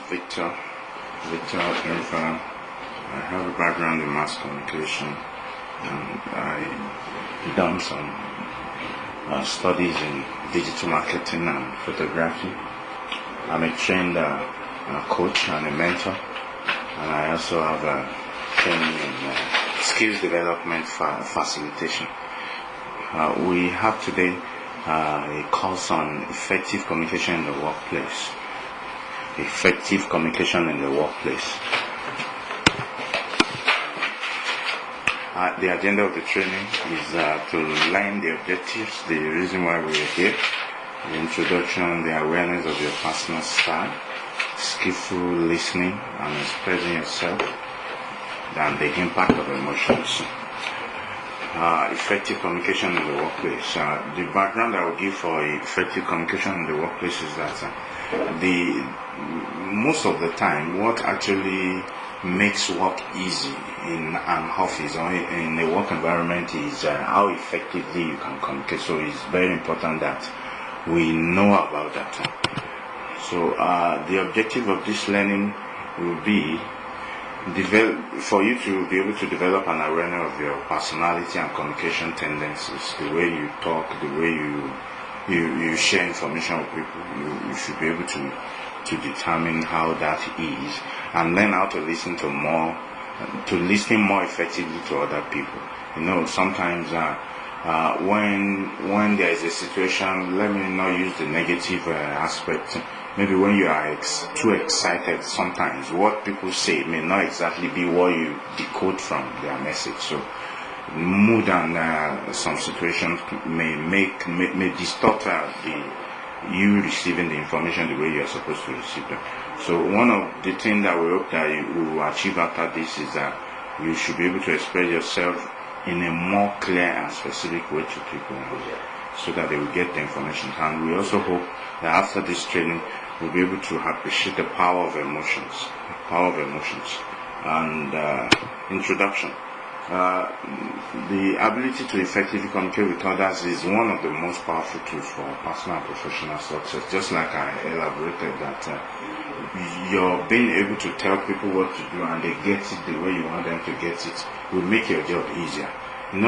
Victor Irfan. I have a background in mass communication, and I done some studies in digital marketing and photography. I'm a trained coach and a mentor, and I also have a training in skills development facilitation. We have today a course on effective communication in the workplace. Effective communication in the workplace. The agenda of the training is to learn the objectives, the reason why we are here, the introduction, the awareness of your personal style, skillful listening and expressing yourself, and the impact of emotions. Effective communication in the workplace. The background I will give for effective communication in the workplace is that most of the time, what actually makes work easy in an office or in a work environment is how effectively you can communicate. So it's very important that we know about that. So the objective of this learning will be for you to be able to develop an awareness of your personality and communication tendencies, the way you talk, the way you share information with people. You should be able to determine how that is, and learn how to listen to listen more effectively to other people. Sometimes when there is a situation, let me not use the negative aspect. Maybe when you are too excited, sometimes what people say may not exactly be what you decode from their message. So mood and some situations may distort you receiving the information the way you are supposed to receive them. So one of the things that we hope that you will achieve after this is that you should be able to express yourself in a more clear and specific way to people, so that they will get the information. And we also hope that after this training, we'll be able to appreciate the power of emotions. And introduction. The ability to effectively communicate with others is one of the most powerful tools for personal and professional success. Just like I elaborated that you're being able to tell people what to do and they get it the way you want them to get it will make your job easier.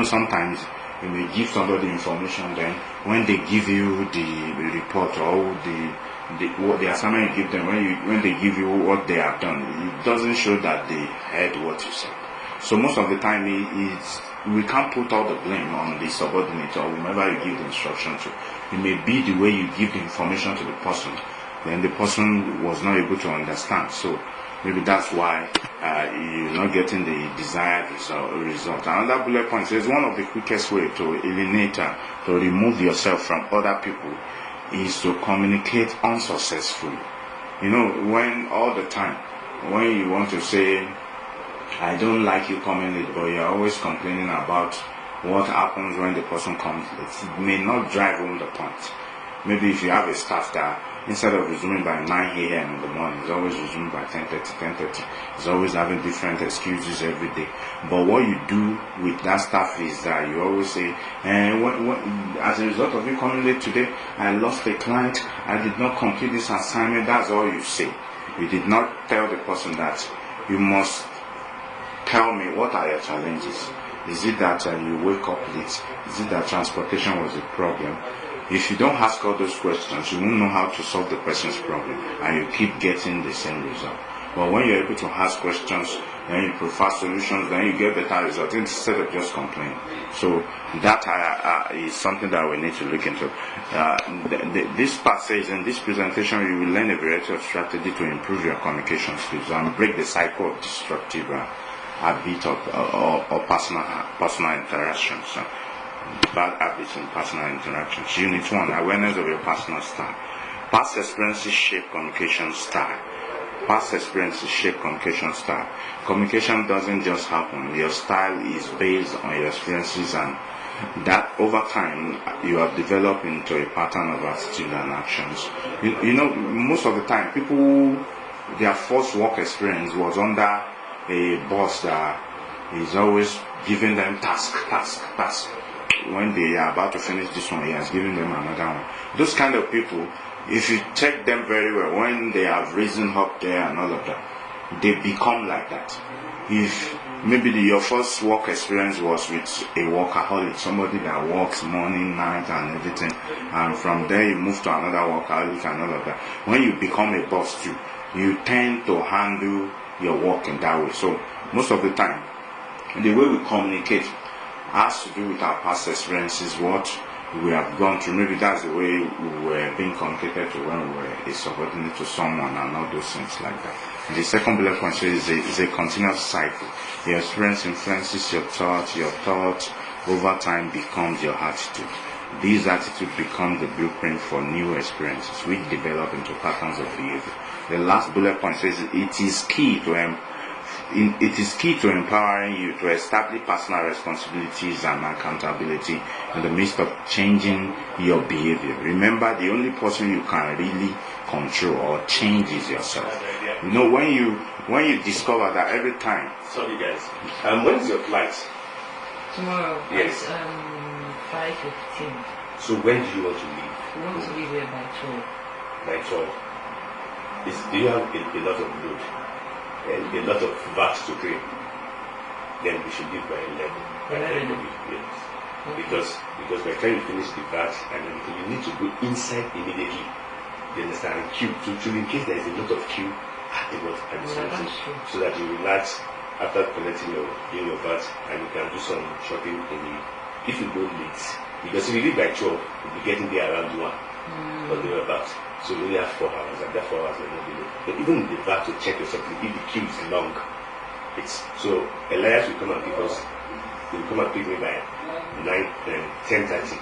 Sometimes you may give somebody information, then when they give you the report or the assignment you give them, when they give you what they have done, it doesn't show that they heard what you said. So most of the time, we can't put all the blame on the subordinate or whomever you give the instruction to. It may be the way you give the information to the person, then the person was not able to understand. So maybe that's why you're not getting the desired result. Another bullet point says one of the quickest ways to eliminate, to remove yourself from other people is to communicate unsuccessfully. When all the time, when you want to say, I don't like you coming late, but you're always complaining about what happens when the person comes late, it may not drive home the point. Maybe if you have a staff that instead of resuming by 9 a.m. in the morning, is always resuming by 10:30, is always having different excuses every day. But what you do with that staff is that you always say, as a result of you coming late today, I lost a client, I did not complete this assignment. That's all you say. You did not tell the person that you must tell me what are your challenges. Is it that you wake up late? Is it that transportation was a problem? If you don't ask all those questions, you won't know how to solve the person's problem, and you keep getting the same result. But when you're able to ask questions, then you provide solutions, then you get better results instead of just complaining. So that is something that we need to look into. This part says in this presentation you will learn a variety of strategies to improve your communication skills and break the cycle of destructive habit or personal interactions. Bad habits in personal interactions. Unit 1, awareness of your personal style. Past experiences shape communication style. Communication doesn't just happen. Your style is based on your experiences, and that over time you have developed into a pattern of attitude and actions. Most of the time people, their first work experience was under a boss that is always giving them task. When they are about to finish this one, he has given them another one. Those kind of people, if you check them very well, when they have risen up there and all of that, they become like that. If maybe your first work experience was with a workaholic, somebody that works morning, night and everything, and from there you move to another workaholic and all of that. When you become a boss too, you tend to handle your work in that way. So most of the time, the way we communicate has to do with our past experiences, what we have gone through. Maybe that's the way we were being communicated to when we were a subordinate to someone and all those things like that. And the second bullet point says it's a continuous cycle. Your experience influences your thought over time becomes your attitude. These attitudes become the blueprint for new experiences which develop into patterns of behavior. The last bullet point says it is key to empowering you to establish personal responsibilities and accountability in the midst of changing your behavior. Remember, the only person you can really control or change is yourself. You know, when you discover that every time. Sorry guys. When is your flight? Tomorrow. Yes. 5:15. So when do you want to leave? We want to leave here by 12. By 12. Do you have a lot of load? And a lot of VAT to pay? Then we should leave by 11. Yes. Because by the time you finish the VAT and everything, you need to go inside immediately. You understand? Queue. To in case there is a lot of queue at the center, so that you relax after collecting your VAT and you can do some shopping if you go late. Because if you leave by 12, you'll be getting there around 1 or thereabouts. So you only have 4 hours, and that 4 hours will not be late. But even in the VAT to check yourself, if the queue is long, so Elias will come and pick us. He will come and pick me by 10:30.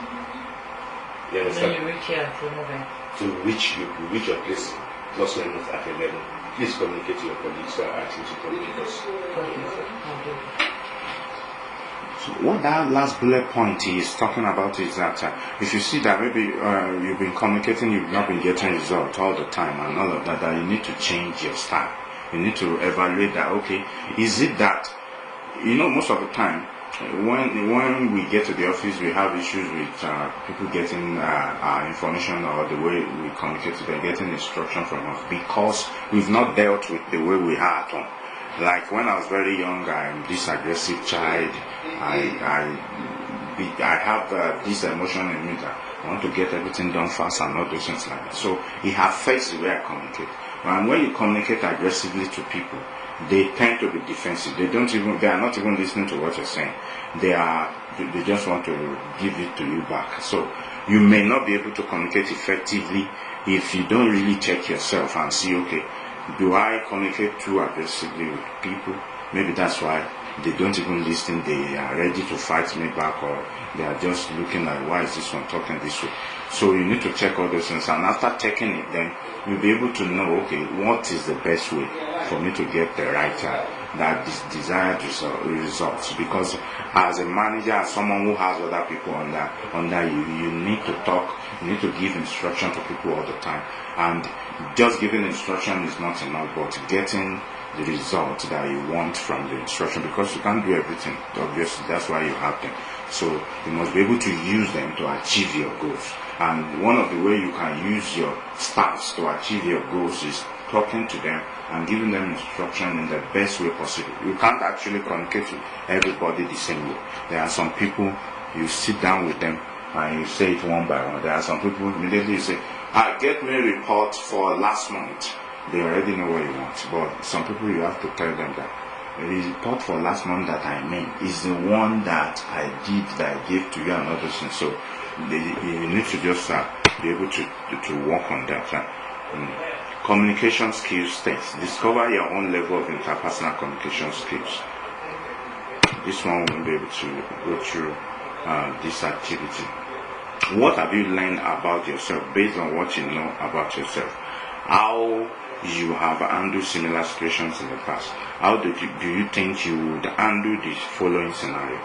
You understand? Then you reach here at 11. To reach your place plus or minus at 11. Please communicate to your colleagues who are asking to communicate us. So what that last bullet point is talking about is that if you see that maybe you've been communicating, you've not been getting results all the time and all of that, that you need to change your style. You need to evaluate that, okay, is it that, most of the time, when we get to the office, we have issues with people getting our information or the way we communicate to them, getting instruction from us, because we've not dealt with the way we are at home. Like when I was very young, I'm this aggressive child. I have this emotion in me that I want to get everything done fast and all those things like that. So it affects the way I communicate. And when you communicate aggressively to people, they tend to be defensive. They are not even listening to what you're saying. They just want to give it to you back. So you may not be able to communicate effectively if you don't really check yourself and see, okay, do I communicate too aggressively with people? Maybe that's why they don't even listen. They are ready to fight me back, or they are just looking like, why is this one talking this way? So you need to check all those things, and after checking it, then you'll be able to know, okay, what is the best way for me to get the right desired results. Because as a manager, as someone who has other people under you need to talk, you need to give instruction to people all the time. And just giving instruction is not enough, but getting the result that you want from the instruction, because you can't do everything, obviously, that's why you have them. So you must be able to use them to achieve your goals. And one of the ways you can use your staffs to achieve your goals is talking to them and giving them instruction in the best way possible. You can't actually communicate with everybody the same way. There are some people, you sit down with them and you say it one by one. There are some people, immediately you say, get me a report for last month. They already know what you want. But some people, you have to tell them that the report for last month that I made is the one that I did, that I gave to you and all those things. So you need to just be able to work on that. Communication skills tests. Discover your own level of interpersonal communication skills. This one will be able to go through this activity. What have you learned about yourself based on what you know about yourself? How you have handled similar situations in the past? How do you think you would handle this following scenario?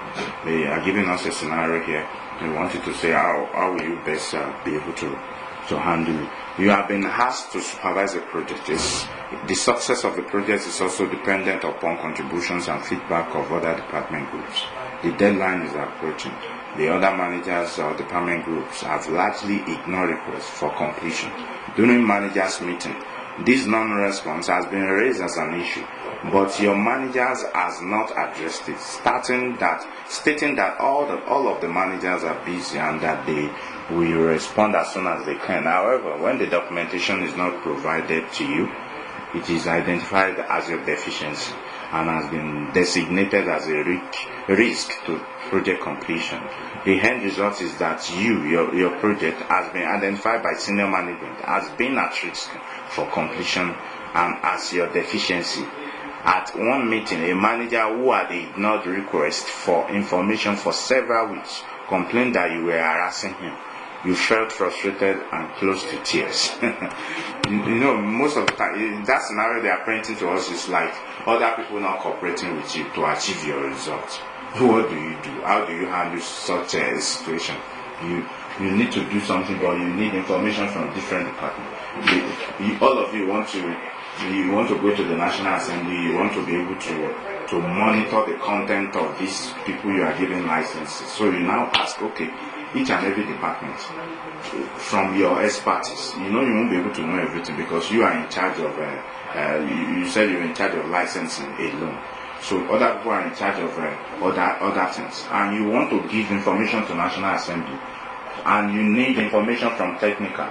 They are giving us a scenario here. They wanted to say how will you best be able to handle it. You have been asked to supervise a project. The success of the project is also dependent upon contributions and feedback of other department groups. The deadline is approaching. the other managers or department groups have largely ignored requests for completion. During managers' meeting, this non-response has been raised as an issue, but your managers has not addressed it, stating that all of the managers are busy and that they will respond as soon as they can. However, when the documentation is not provided to you, it is identified as your deficiency and has been designated as a risk to project completion. The end result is that your project has been identified by senior management as being at risk for completion and as your deficiency. At one meeting, a manager who had ignored requests for information for several weeks complained that you were harassing him. You felt frustrated and close to tears. Most of the time, in that scenario they are painting to us is like other people not cooperating with you to achieve your results. What do you do? How do you handle such a situation? You need to do something, but you need information from different departments. All of you want to go to the National Assembly, you want to be able to monitor the content of these people you are giving licenses. So you now ask, okay, each and every department, from your expertise, you won't be able to know everything because you are in charge of, you said you're in charge of licensing alone. So other people are in charge of other things. And you want to give information to National Assembly. And you need information from technical.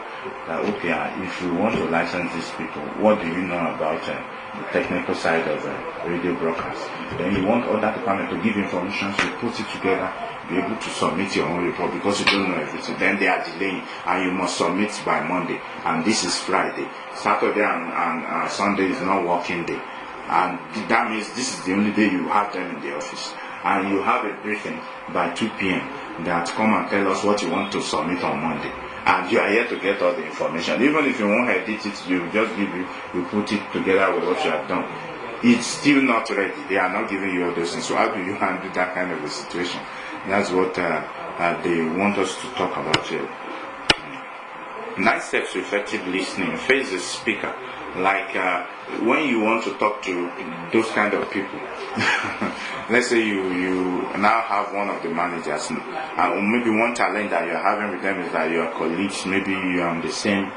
That, okay, if you want to license these people, what do you know about the technical side of radio broadcast? Then you want other department to give information, so you put it together, be able to submit your own report because you don't know everything. Then they are delaying, and you must submit by Monday. And this is Friday. Saturday and Sunday is not working day. And that means this is the only day you have them in the office. And you have a briefing by 2 p.m. that come and tell us what you want to submit on Monday. And you are here to get all the information. Even if you won't edit it, you just you put it together with what you have done. It's still not ready. They are not giving you all those things. So how do you handle that kind of a situation? That's what they want us to talk about here. 9 steps to effective listening. Face the speaker. Like when you want to talk to those kind of people. Let's say you now have one of the managers, or maybe one challenge that you're having with them is that your colleagues, maybe you're on the same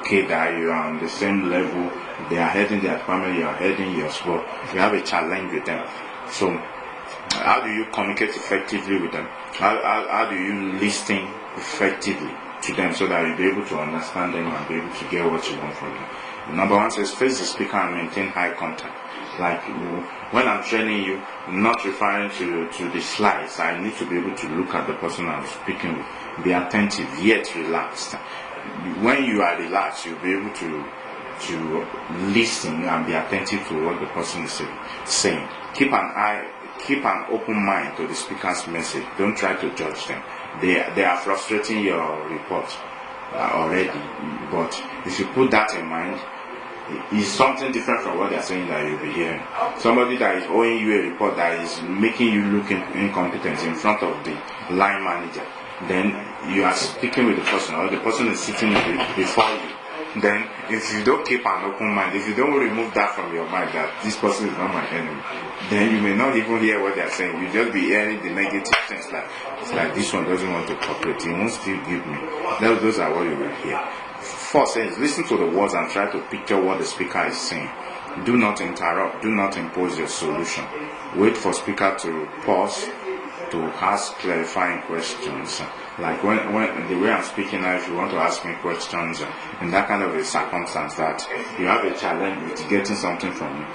cadre, you're on the same level, they are heading their department, you are heading your sport, you have a challenge with them. So how do you communicate effectively with them? How do you listen effectively to them so that you'll be able to understand them and be able to get what you want from them? Number 1 says face the speaker and maintain eye contact. Like when I'm training you, I'm not referring to the slides. I need to be able to look at the person I'm speaking with, be attentive yet relaxed. When you are relaxed, you'll be able to listen and be attentive to what the person is saying. Keep an open mind to the speaker's message. Don't try to judge them. They are frustrating your report already, but if you put that in mind, it's something different from what they are saying that you'll be hearing. Somebody that is owing you a report that is making you look incompetent in front of the line manager, then you are speaking with the person, or the person is sitting before you. Then if you don't keep an open mind, if you don't remove that from your mind that this person is not my enemy, then you may not even hear what they are saying. You just be hearing the negative things, like it's like this one doesn't want to cooperate, he won't still give me. Those are what you will hear. 4 says listen to the words and try to picture what the speaker is saying. Do not interrupt, do not impose your solution. Wait for speaker to pause to ask clarifying questions. Like when the way I'm speaking now, if you want to ask me questions in that kind of a circumstance that you have a challenge with getting something from me,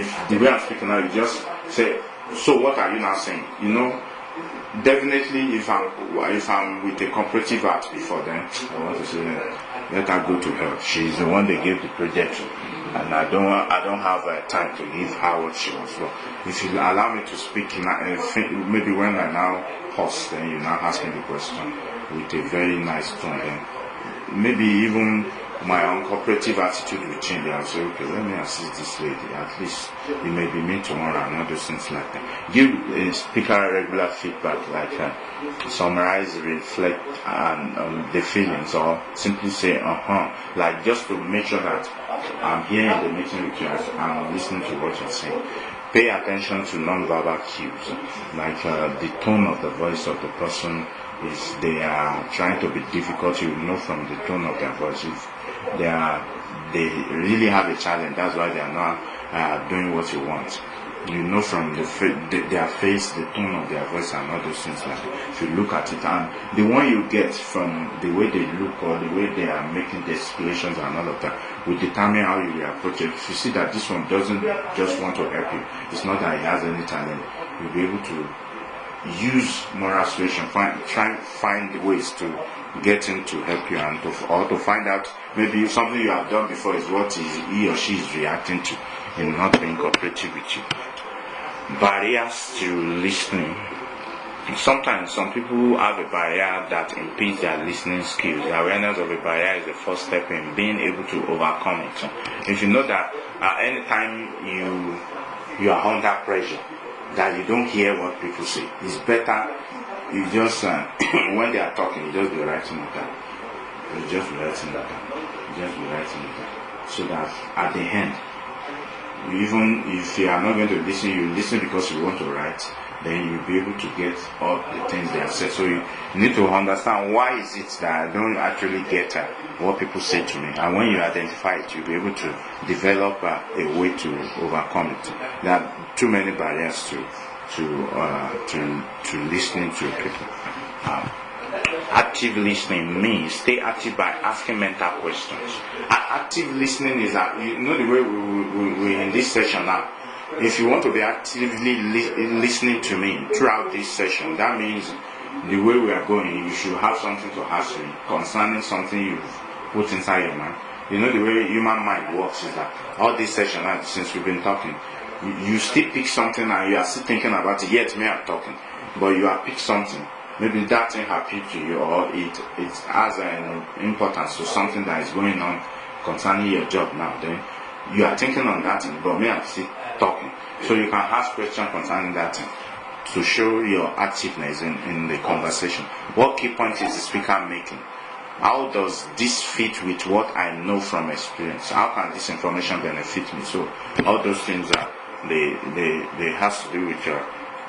if the way I'm speaking now, you just say, so what are you now saying? Definitely if I'm with a cooperative act before then, I want to say, let her go to her. She's the one that gave the project, and I don't have time to give her what she wants. So if you allow me to speak, maybe when I now pause, then you now ask me the question with a very nice tone. Then maybe even my uncooperative attitude will change. I'll say, okay, let me assist this lady. At least it may be me tomorrow and not do things like that. Give a speaker regular feedback, like summarize, reflect, and the feelings, or simply say, like just to make sure that I'm here in the meeting with you and I'm listening to what you're saying. pay attention to non-verbal cues, like the tone of the voice of the person. Is they are trying to be difficult, you know from the tone of their voice. If they really have a challenge, that's why they are not doing what you want. You know from their face, the tone of their voice, and all those things. Like if you look at it, and the one you get from the way they look or the way they are making the explanations and all of that will determine how you will approach it. If you see that this one doesn't just want to help you, it's not that he has any talent, you'll be able to use moral suasion, try and find ways to get him to help you, and to find out maybe something you have done before is what he or she is reacting to in not being cooperative with you. Barriers to listening. Sometimes some people have a barrier that impedes their listening skills. The awareness of a barrier is the first step in being able to overcome it. If you know that anytime you are under pressure, that you don't hear what people say, it's better you just when they are talking, you just be writing it down. You just be writing it down. So that at the end, even if you are not going to listen, you listen because you want to write, then you'll be able to get all the things they have said. So you need to understand why is it that I don't actually get what people say to me. And when you identify it, you'll be able to develop a way to overcome it. There are too many barriers to listening to people. Active listening means stay active by asking mental questions. Active listening is that, you know, the way we're in this session now. If you want to be actively listening to me throughout this session, that means the way we are going, you should have something to ask me concerning something you've put inside your mind. You know, the way human mind works is that all this session, since we've been talking, you still pick something and you are still thinking about it. Yet me, I'm talking, but you have picked something. Maybe that thing happened to you, or it has an importance to something that is going on concerning your job now. Then you are thinking on that thing, but me, I'm still talking. So you can ask questions concerning that thing to show your activeness in the conversation. What key point is the speaker making? How does this fit with what I know from experience? How can this information benefit me? So all those things are they has to do with your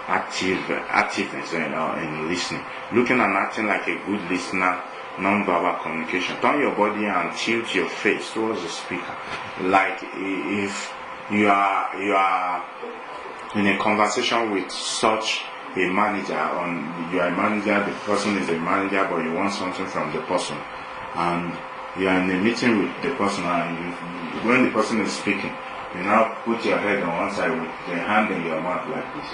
activeness in listening. Looking and acting like a good listener, non-verbal communication. Turn your body and tilt your face towards the speaker. Like if you are in a conversation with such a manager, you are a manager, the person is a manager, but you want something from the person, and you are in a meeting with the person, and when the person is speaking, you now put your head on one side with the hand in your mouth like this.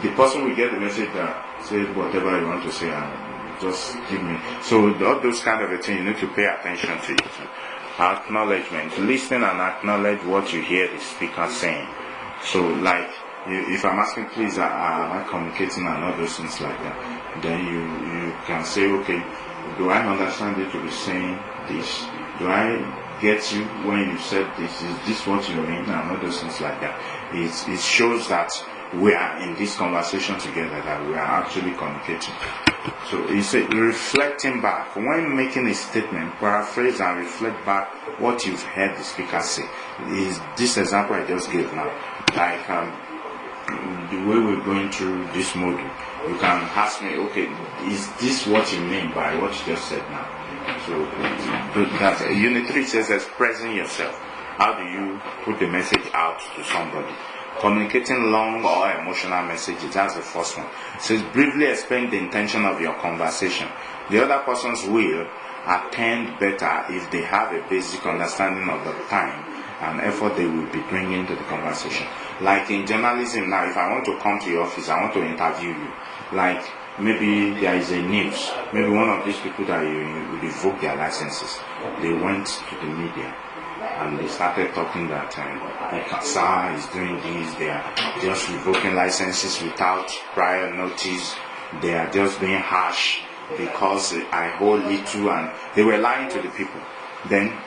The person will get the message that say whatever you want to say and just give me. So all those kind of a thing, you need to pay attention to it. Acknowledgement. Listen and acknowledge what you hear the speaker saying. So like, if I'm asking, please, am I communicating and all those things like that, then you can say, okay, do I understand you to be saying this? Do I get you when you said this? Is this what you mean? And all those things like that. It shows that we are in this conversation together, that we are actually communicating. So it's reflecting back. When making a statement, paraphrase and reflect back what you've heard the speaker say. Is this example I just gave now. Like the way we're going through this module, you can ask me, okay, is this what you mean by what you just said now? So that's Unit 3 says expressing yourself. How do you put the message out to somebody? Communicating long or emotional messages, that's the first one. It says briefly explain the intention of your conversation. The other person's will attend better if they have a basic understanding of the time and effort they will be bringing to the conversation. Like in journalism now, if I want to come to your office, I want to interview you. Like maybe there is a news, maybe one of these people that you revoke their licenses, they went to the media and they started talking that SAR is doing this, they are just revoking licenses without prior notice, they are just being harsh because I hold little, and they were lying to the people. Then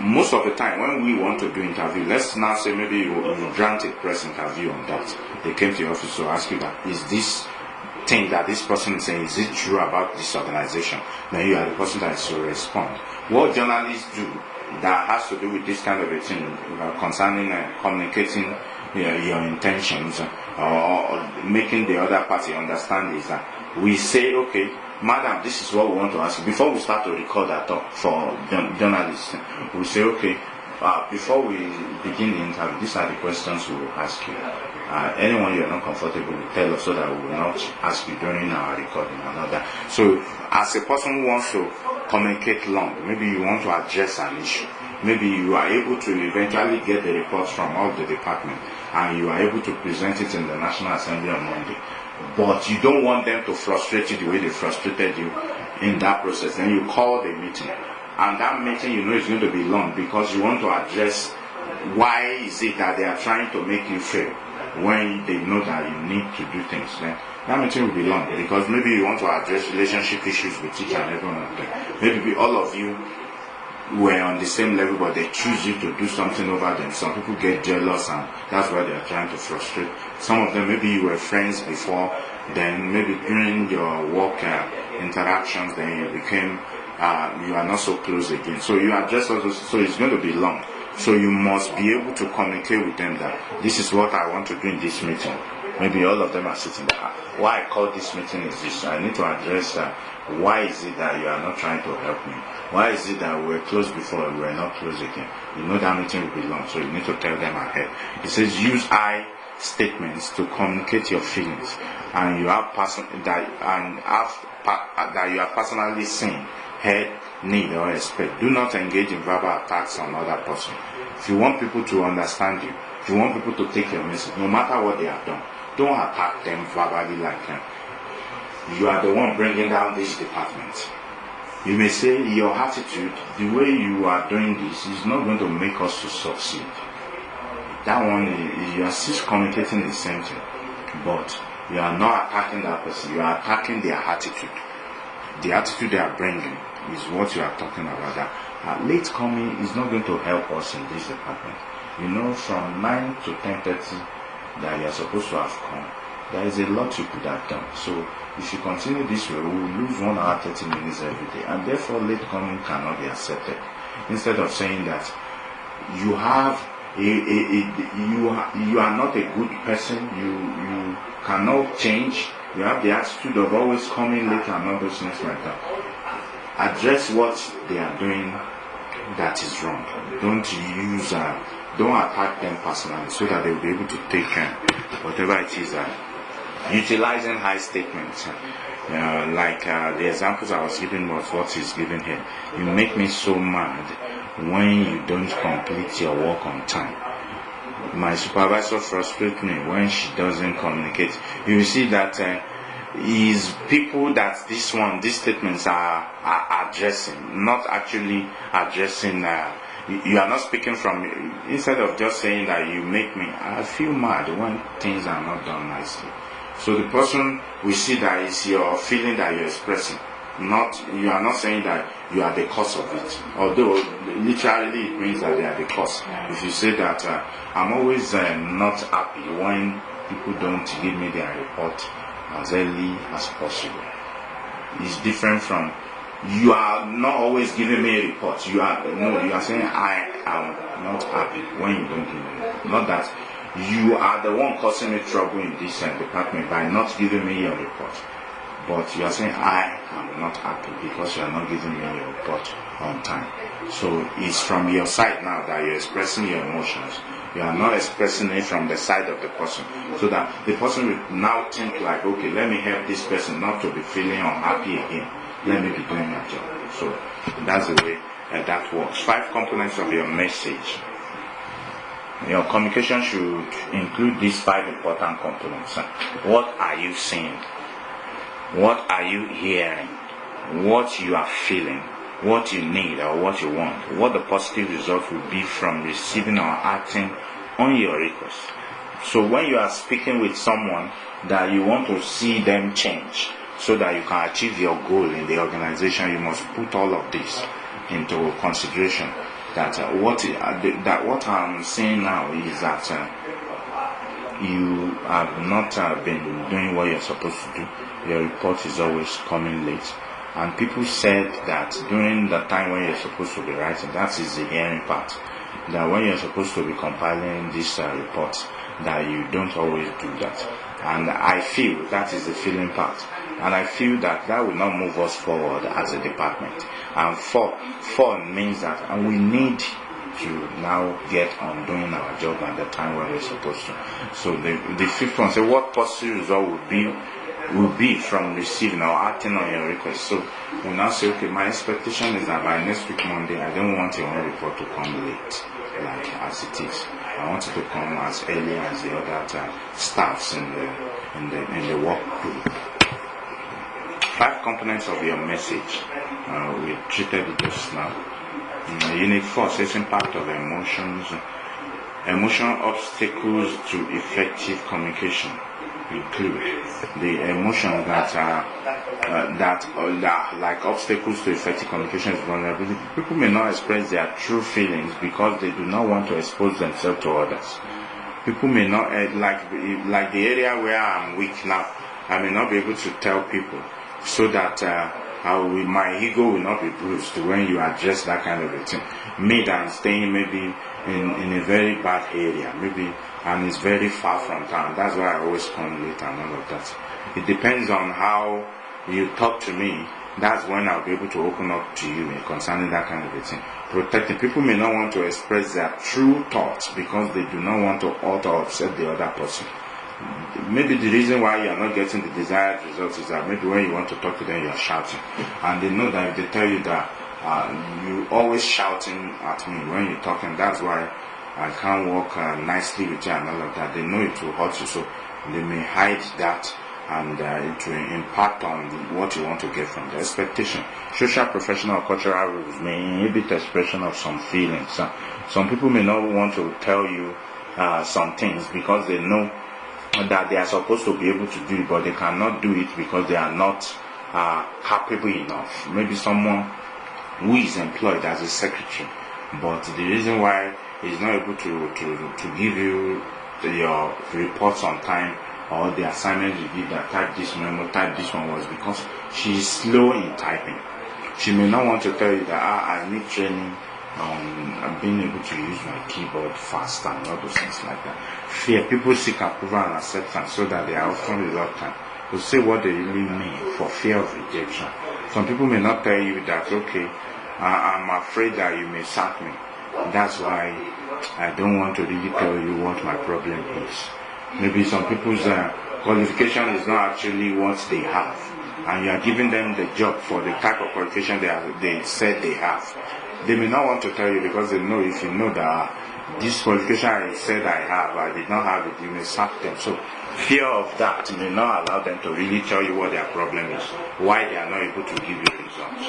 most of the time when we want to do interview, let's now say maybe you grant a press interview on that, they came to your office to ask you that, is this thing that this person is saying, is it true about this organization? Then you are the person that is to respond. What journalists do that has to do with this kind of a thing concerning communicating your intentions, or making the other party understand is that we say, okay, madam, this is what we want to ask you. Before we start to record at all for journalists, we say, okay, before we begin the interview, these are the questions we will ask you. Anyone you are not comfortable with, tell us so that we will not ask you during our recording and all that. So, as a person who wants to communicate long, maybe you want to address an issue, maybe you are able to eventually get the reports from all the departments, and you are able to present it in the National Assembly on Monday, but you don't want them to frustrate you the way they frustrated you in that process. Then you call the meeting, and that meeting you know is going to be long because you want to address why is it that they are trying to make you fail when they know that you need to do things. Then that meeting will be long because maybe you want to address relationship issues with each and every one of them. Maybe all of you were on the same level, but they choose you to do something over them. Some people get jealous, and that's why they are trying to frustrate. Some of them, maybe you were friends before, then maybe during your work interactions, then you became, you are not so close again. So you address also, so it's going to be long. So you must be able to communicate with them that this is what I want to do in this meeting. Maybe all of them are sitting there. Why I call this meeting is this. I need to address why is it that you are not trying to help me? Why is it that we were close before and we are not close again? You know that meeting will be long, so you need to tell them ahead. It says use I statements to communicate your feelings, and you have that you are personally seen, heard, need, or expect. Do not engage in verbal attacks on other person. If you want people to understand you, if you want people to take your message, no matter what they have done, don't attack them verbally like you are the one bringing down this department. You may say your attitude, the way you are doing this, is not going to make us to succeed. That one, you are still communicating the same thing, but you are not attacking that person. You are attacking their attitude. The attitude they are bringing is what you are talking about. That late coming is not going to help us in this department. You know, from 9 to 10:30 that you are supposed to have come, there is a lot you could have done. So if you continue this way, we will lose 1 hour 30 minutes every day, and therefore late coming cannot be accepted. Instead of saying that you have you are not a good person, you cannot change, you have the attitude of always coming late and all those things like that. Address what they are doing that is wrong. Don't attack them personally, so that they will be able to take whatever it is. Utilizing high statements, like the examples I was giving was what is given here. You make me so mad when you don't complete your work on time. My supervisor frustrates me when she doesn't communicate. You see that is people that these statements are addressing, not actually addressing. You are not speaking from, instead of just saying that you make me, I feel mad when things are not done nicely. So the person, we see that is your feeling that you're expressing. You are not saying that you are the cause of it. Although literally it means that they are the cause. If you say that I'm always not happy when people don't give me their report as early as possible, it's different from you are not always giving me a report. You are saying I am not happy when you don't give me. Not that you are the one causing me trouble in this department by not giving me your report. But you are saying I am not happy because you are not giving me your report on time. So it's from your side now that you're expressing your emotions. You are not expressing it from the side of the person. So that the person will now think like, okay, let me help this person not to be feeling unhappy again. Let me be doing my job. So that's the way that works. 5 components of your message. Your communication should include these 5 important components. What are you saying? What are you hearing? What you are feeling? What you need or what you want? What the positive result will be from receiving or acting on your request. So when you are speaking with someone that you want to see them change so that you can achieve your goal in the organization, you must put all of this into consideration. That what I'm saying now is that you have not been doing what you're supposed to do. Your report is always coming late. And people said that during the time when you're supposed to be writing, that is the hearing part. That when you're supposed to be compiling this report, that you don't always do that. And I feel that is the feeling part. And I feel that will not move us forward as a department. And four means that, and we need to now get on doing our job at the time when we're supposed to. So the fifth one, say what possible result will be from receiving or acting on your request. So we now say, okay, my expectation is that by next week Monday, I don't want your own report to come late, like as it is. I want it to come as early as the other staffs in the work group. 5 components of your message. We treated it just now. Unit 4 says impact of emotions. Emotional obstacles to effective communication include the emotions that are like obstacles to effective communication is vulnerability. People may not express their true feelings because they do not want to expose themselves to others. People may not like the area where I'm weak now. I may not be able to tell people so that my ego will not be bruised when you address that kind of a thing. Me that I'm staying maybe in a very bad area, maybe, and it's very far from town. That's why I always come late and all of that. It depends on how you talk to me. That's when I'll be able to open up to you concerning that kind of a thing. Protecting people may not want to express their true thoughts because they do not want to hurt or upset the other person. Maybe the reason why you are not getting the desired results is that maybe when you want to talk to them, you are shouting. And they know that if they tell you that you always shouting at me when you're talking, that's why I can't walk nicely with you and all of that. They know it will hurt you, so they may hide that, and it will impact on what you want to get from the expectation. Social, professional, or cultural rules may inhibit expression of some feelings. Some people may not want to tell you some things because they know that they are supposed to be able to do it, but they cannot do it because they are not capable enough. Maybe someone who is employed as a secretary, but the reason why he's not able to give you your reports on time, or the assignment you give that type this memo, type this one, was because she is slow in typing. She may not want to tell you that I need training on being able to use my keyboard fast and all those things like that. Fear. People seek approval and acceptance so that they are often reluctant to say what they really mean for fear of rejection. Some people may not tell you that, okay, I'm afraid that you may sack me. That's why I don't want to really tell you what my problem is. Maybe some people's qualification is not actually what they have, and you are giving them the job for the type of qualification they said they have. They may not want to tell you because they know if you know that this qualification I said I have, I did not have it, you may sack them. So fear of that may not allow them to really tell you what their problem is, why they are not able to give you results.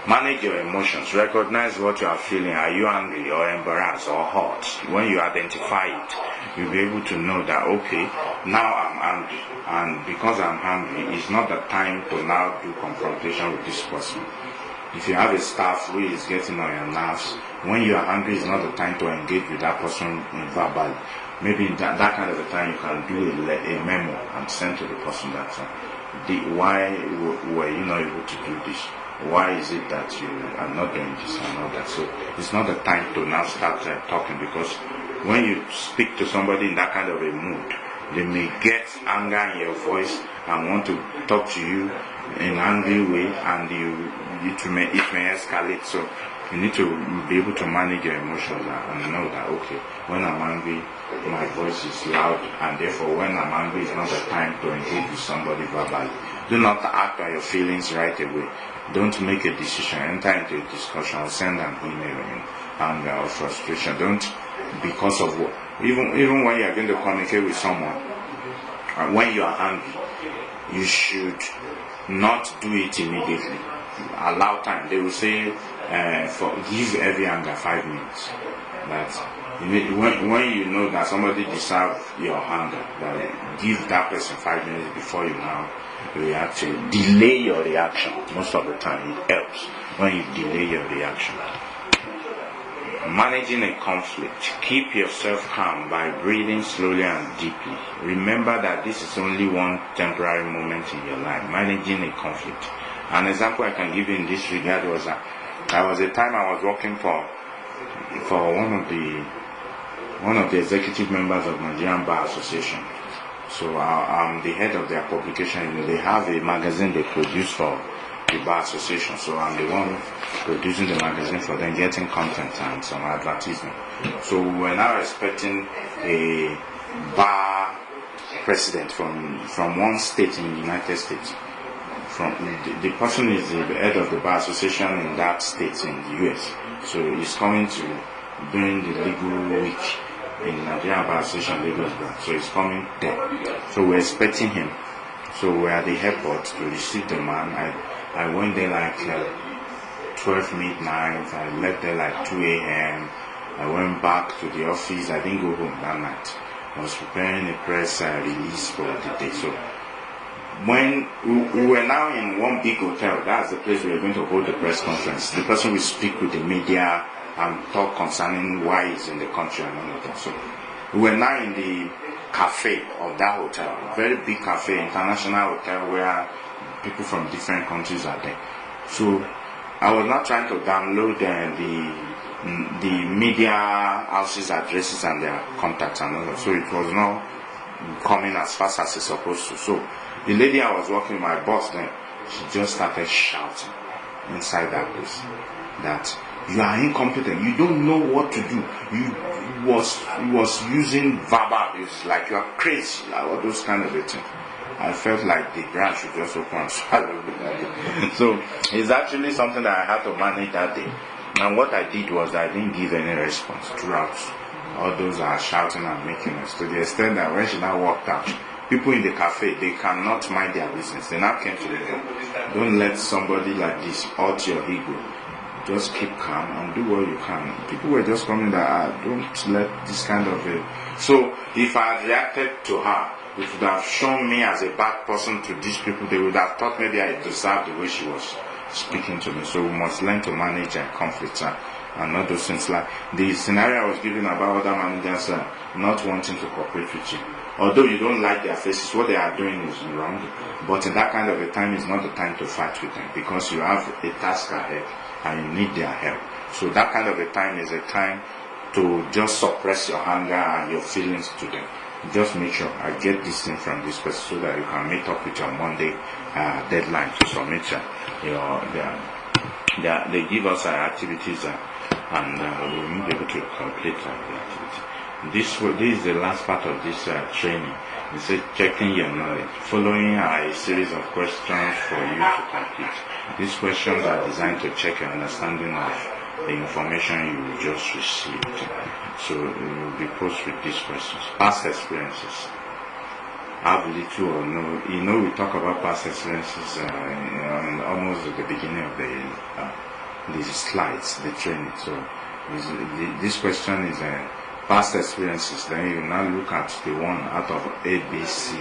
Manage your emotions. Recognize what you are feeling. Are you angry or embarrassed or hurt? When you identify it, you'll be able to know that, okay, now I'm angry, and because I'm angry, it's not the time to now do confrontation with this person. If you have a staff who is getting on your nerves, when you are angry, it's not the time to engage with that person verbally. Maybe in that kind of a time, you can do a memo and send to the person that why were you not able to do this? Why is it that you are not doing this and all that? So it's not the time to now start talking, because when you speak to somebody in that kind of a mood, they may get anger in your voice and want to talk to you in an angry way, and it may escalate. So you need to be able to manage your emotions and know that, okay, when I'm angry, my voice is loud, and therefore when I'm angry, it's not the time to engage with somebody verbally. Do not act on your feelings right away. Don't make a decision. Enter into a discussion or send an email in anger or frustration. Don't, because of what, even when you are going to communicate with someone, when you are angry, you should not do it immediately. Allow time. They will say, give every anger 5 minutes. When you know that somebody deserves your anger, that give that person 5 minutes before you now react to it. Delay your reaction. Most of the time it helps when you delay your reaction. Managing a conflict. Keep yourself calm by breathing slowly and deeply. Remember that this is only one temporary moment in your life. Managing a conflict. An example I can give you in this regard was that there was a time I was working for one of the one of the executive members of Nigerian Bar Association. So I'm the head of their publication. They have a magazine they produce for the Bar Association. So I'm the one producing the magazine for them, getting content and some advertisement. So we're now expecting a bar president from one state in the United States. From the person is the head of the Bar Association in that state in the US. So he's coming to during the legal week in Nigerian Bar Association Lagos branch. So he's coming there. So we're expecting him. So we're at the airport to receive the man. I went there like 12 midnight. I left there like 2 a.m. I went back to the office. I didn't go home that night. I was preparing a press release for the day. So when we were now in one big hotel, that's the place we were going to hold the press conference. The person will speak with the media and talk concerning why he's in the country and all of that. So we were now in the cafe of that hotel, very big cafe, international hotel where people from different countries are there. So I was not trying to download the media houses' addresses and their contacts and all that. So it was not coming as fast as it's supposed to. So the lady I was working with, my boss then, she just started shouting inside that place that you are incompetent, you don't know what to do. You was using verbal abuse, like you are crazy, like all those kind of things. I felt like the ground should just open and swallow me. So it's actually something that I had to manage that day. And what I did was I didn't give any response throughout. All those are shouting and making us, to the extent that when she now walked out, people in the cafe, they cannot mind their business. They now came to the door. Don't let somebody like this hurt your ego. Just keep calm and do what you can. People were just coming that don't let this kind of So if I had reacted to her, it would have shown me as a bad person to these people. They would have thought maybe I deserved the way she was speaking to me. So we must learn to manage conflicts and not those things. Like the scenario I was giving about other managers not wanting to cooperate with you. Although you don't like their faces, what they are doing is wrong. But in that kind of a time is not the time to fight with them, because you have a task ahead and you need their help. So that kind of a time is a time to just suppress your anger and your feelings to them. Just make sure I get this thing from this person so that you can meet up with your Monday deadline to submit they give us activities and we will be able to complete the activity. This is the last part of this training. It says checking your knowledge. Following are a series of questions for you to complete. These questions are designed to check your understanding of the information you just received. So you will be posed with these questions. Past experiences. Have little or no. We talk about past experiences almost at the beginning of the slides, the training. So this question is past experiences. Then you now look at the one out of A, B, C,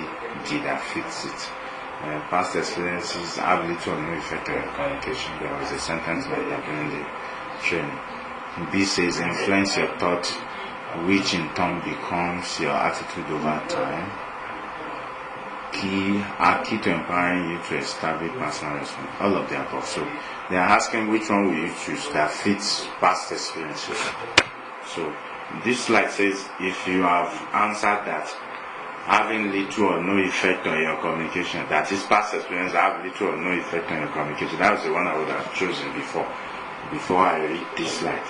D that fits it. Past experiences have little or no effect on your communication. There was a sentence like that during the training. B says influence your thought, which in turn becomes your attitude over time. Key to empowering you to establish personal response. All of the above. So they are asking which one will you choose that fits past experiences. So this slide says if you have answered that having little or no effect on your communication, that is past experience have little or no effect on your communication. That was the one I would have chosen before I read this slide.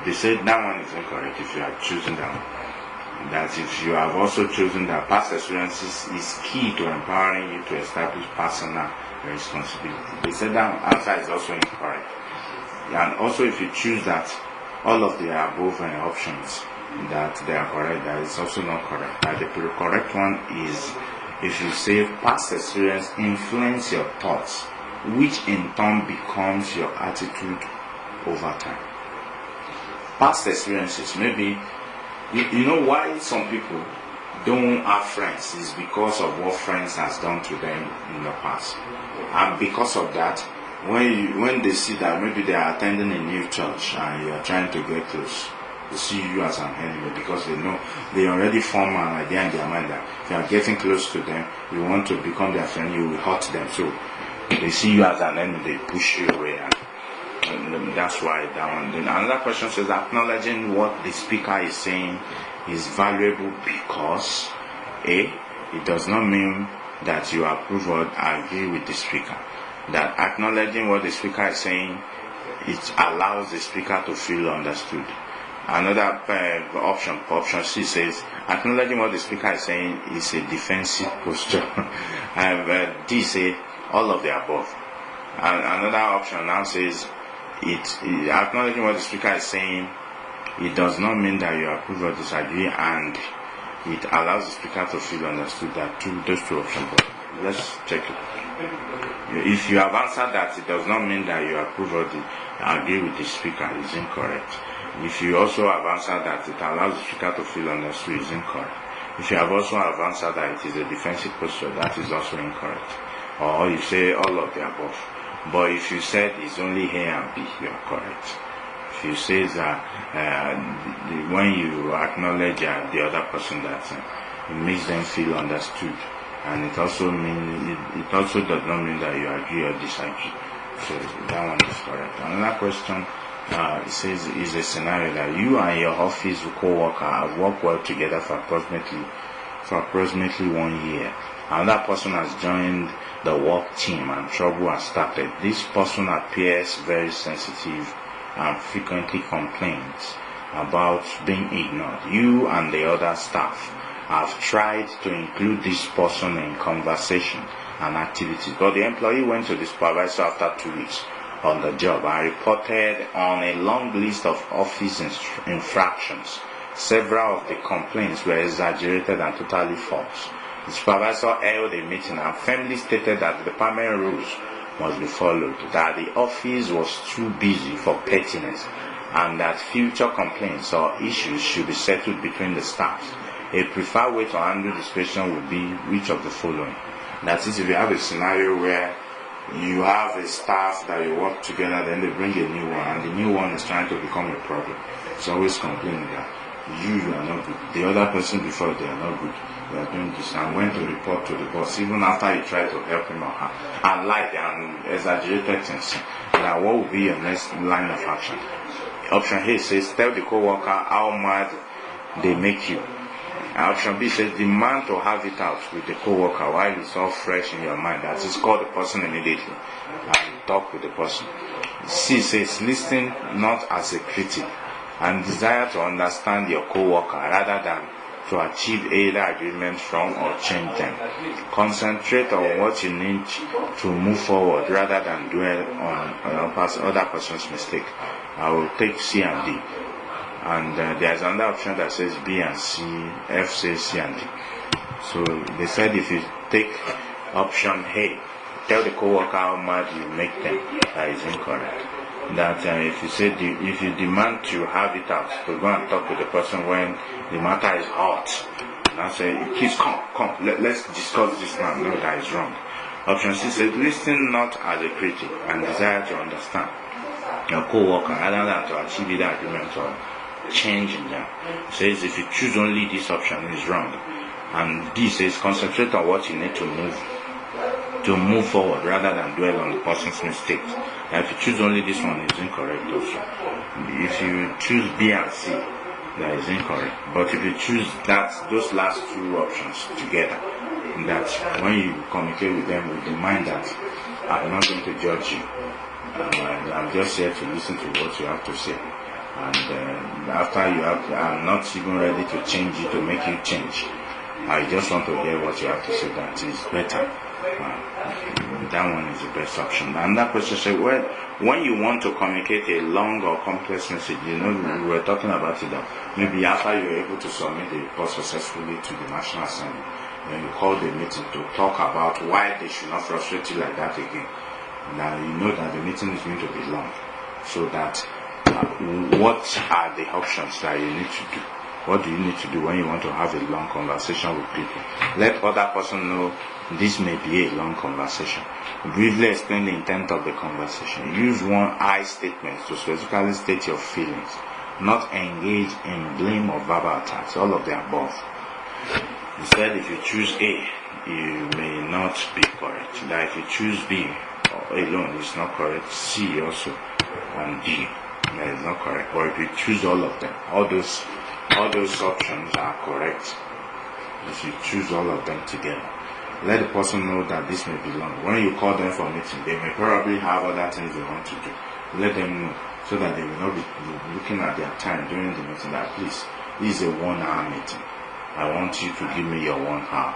They said that one is incorrect if you are choosing that one. That if you have also chosen that past experiences is key to empowering you to establish personal responsibility. They said that answer is also incorrect. And also if you choose that all of the above options that they are correct, that is also not correct. The correct one is if you say past experience influence your thoughts, which in turn becomes your attitude over time. Past experiences, maybe you know why some people don't have friends is because of what friends has done to them in the past. And because of that, when they see that maybe they are attending a new church and you are trying to get close, they see you as an enemy because they know they already form an idea in their mind that if you are getting close to them, you want to become their friend, you will hurt them. So they see you as an enemy, they push you away. And that's why that one. Then another question says acknowledging what the speaker is saying is valuable because A, it does not mean that you approve or agree with the speaker. That acknowledging what the speaker is saying, it allows the speaker to feel understood. Another option C says acknowledging what the speaker is saying is a defensive posture. And D say all of the above. And another option now says acknowledging what the speaker is saying, it does not mean that you approve or disagree, and it allows the speaker to feel understood. Those two options. But let's check it. If you have answered that it does not mean that you approve or agree with the speaker, is incorrect. If you also have answered that it allows the speaker to feel understood, is incorrect. If you have also answered that it is a defensive posture, that is also incorrect. Or you say all of the above. But if you said it's only A and B, you are correct. If you say that when you acknowledge the other person, that it makes them feel understood, and it also does not mean that you agree or disagree. So that one is correct. Another question, it says is a scenario that you and your office co-worker have worked well together for approximately 1 year. Another person has joined the work team and trouble has started. This person appears very sensitive and frequently complains about being ignored. You and the other staff have tried to include this person in conversation and activities, but the employee went to the supervisor after 2 weeks on the job and reported on a long list of office infractions. Several of the complaints were exaggerated and totally false. The supervisor held a meeting and firmly stated that the department rules must be followed, that the office was too busy for pettiness, and that future complaints or issues should be settled between the staffs. A preferred way to handle this question would be which of the following. That is, if you have a scenario where you have a staff that you work together, then they bring a new one, and the new one is trying to become a problem. It's always complaining that you are not good. The other person before, they are not good. They are doing this, and went to report to the boss, even after you try to help him or her, and lied and exaggerated things. Now, what would be your next line of action? Option A says, tell the co-worker how mad they make you. Option B says, demand to have it out with the co-worker while it's all fresh in your mind. That is, call the person immediately and talk with the person. C says, listen not as a critic and desire to understand your co-worker rather than to achieve either agreement from or change them. Concentrate on what you need to move forward rather than dwell on other person's mistake. I will take C and D. And there's another option that says B and C, F says C and D. So they said if you take option A, tell the co-worker how mad you make them, that is incorrect. That if you demand to have it out, to go and talk to the person when the matter is hot, and I say, please come, let's discuss this now. No, that is wrong. Option C says, listen not as a critic and desire to understand your co-worker rather than to achieve either agreement or change in them. Says if you choose only this option, is wrong. And D says concentrate on what you need to move forward rather than dwell on the person's mistakes. And if you choose only this one, is incorrect also. If you choose B and C, that is incorrect. But if you choose those last two options together, that when you communicate with them with the mind that I'm not going to judge you, I'm just here to listen to what you have to say. And after I'm not even ready to change you, to make you change. I just want to hear what you have to say. That is better. That one is the best option. And that question said, well, when you want to communicate a long or complex message, we were talking about it that maybe after you were able to submit the report successfully to the National Assembly, then you call the meeting to talk about why they should not frustrate you like that again. Now you know that the meeting is going to be long. So that what are the options that you need to do? What do you need to do when you want to have a long conversation with people? Let other person know this may be a long conversation. Briefly explain the intent of the conversation. Use one I statement to specifically state your feelings. Not engage in blame or verbal attacks. All of the above. Instead, if you choose A, you may not be correct. That if you choose B alone, it's not correct. C also, and D, that is not correct. Or if you choose all of them, all those all those options are correct, if you choose all of them together, let the person know that this may be long. When you call them for meeting, they may probably have other things they want to do. Let them know so that they will not be looking at their time during the meeting that please, this is a 1 hour meeting. I want you to give me your 1 hour.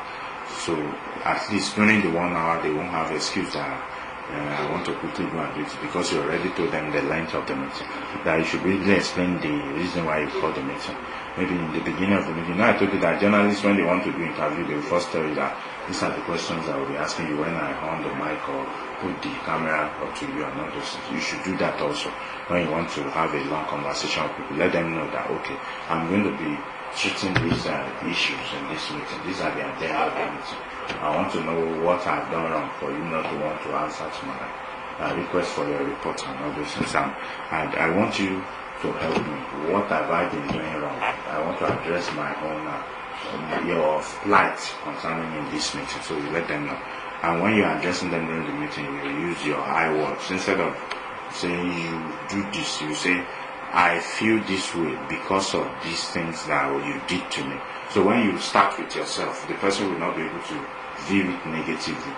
So at least during the 1 hour they won't have excuse that I want to quickly go and do it, because you already told them the length of the meeting. That you should really explain the reason why you called the meeting. Maybe in the beginning of the meeting. Now I told you that journalists, when they want to do interview, they will first tell you that these are the questions I will be asking you when I on the mic or put the camera up to you and all those things. You should do that also when you want to have a long conversation with people. Let them know that okay, I'm going to be treating these issues in this meeting. These are the agenda of the meeting. I want to know what I've done wrong for you not to want to answer to my request for your report and all those things. And I want you to help me. What have I been doing wrong? I want to address my own your plight concerning in this meeting. So you let them know. And when you're addressing them during the meeting, you use your I words. Instead of saying you do this, you say, I feel this way because of these things that you did to me. So when you start with yourself, the person will not be able to view it negatively.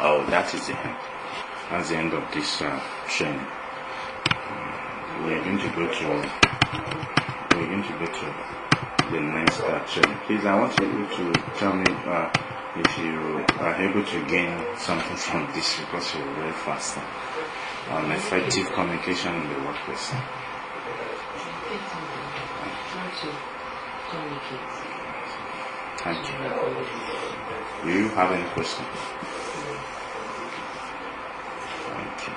Oh, that is the end. That's the end of this training. We're going to go to the next training. Please, I want you to tell me if you are able to gain something from this, because you're very fast on effective communication in the workplace. Thank you. Do you have any questions? Thank you.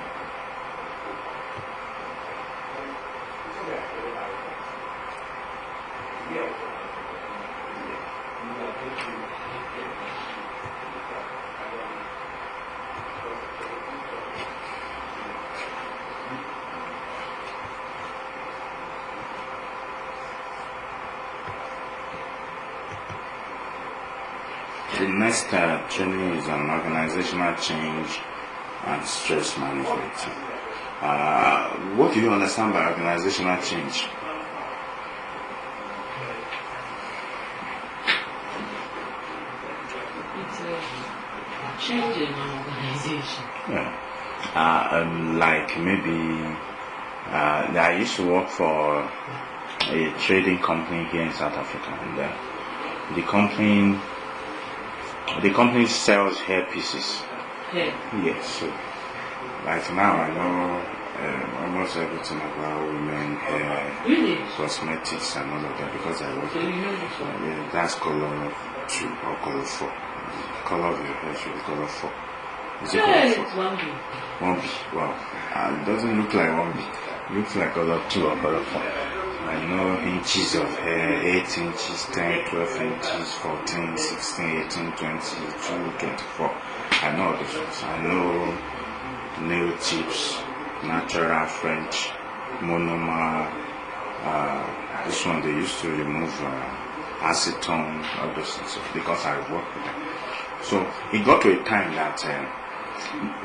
The next training is on organizational change and stress management. What do you understand by organizational change? It's a change in an organization. Yeah. Like maybe I used to work for a trading company here in South Africa, and the company sells hair pieces. Hair? Yes. So, like now I know almost everything about women hair, Really? cosmetics and all of that, because I work. So you know this one? Yeah, that's color 2 or color 4. The color of your hair should be color 4. Is it Yeah, color 4? it's 1B. 1B. Wow. It doesn't look like 1B. It looks like color 2 or color 4. I know inches of hair, 8 inches, 10, 12 inches, 14, 16, 18, 22, 24. I know all those ones. I know nail tips, natural French, monomer. This one they used to remove acetone, all those things, because I work with them. So it got to a time that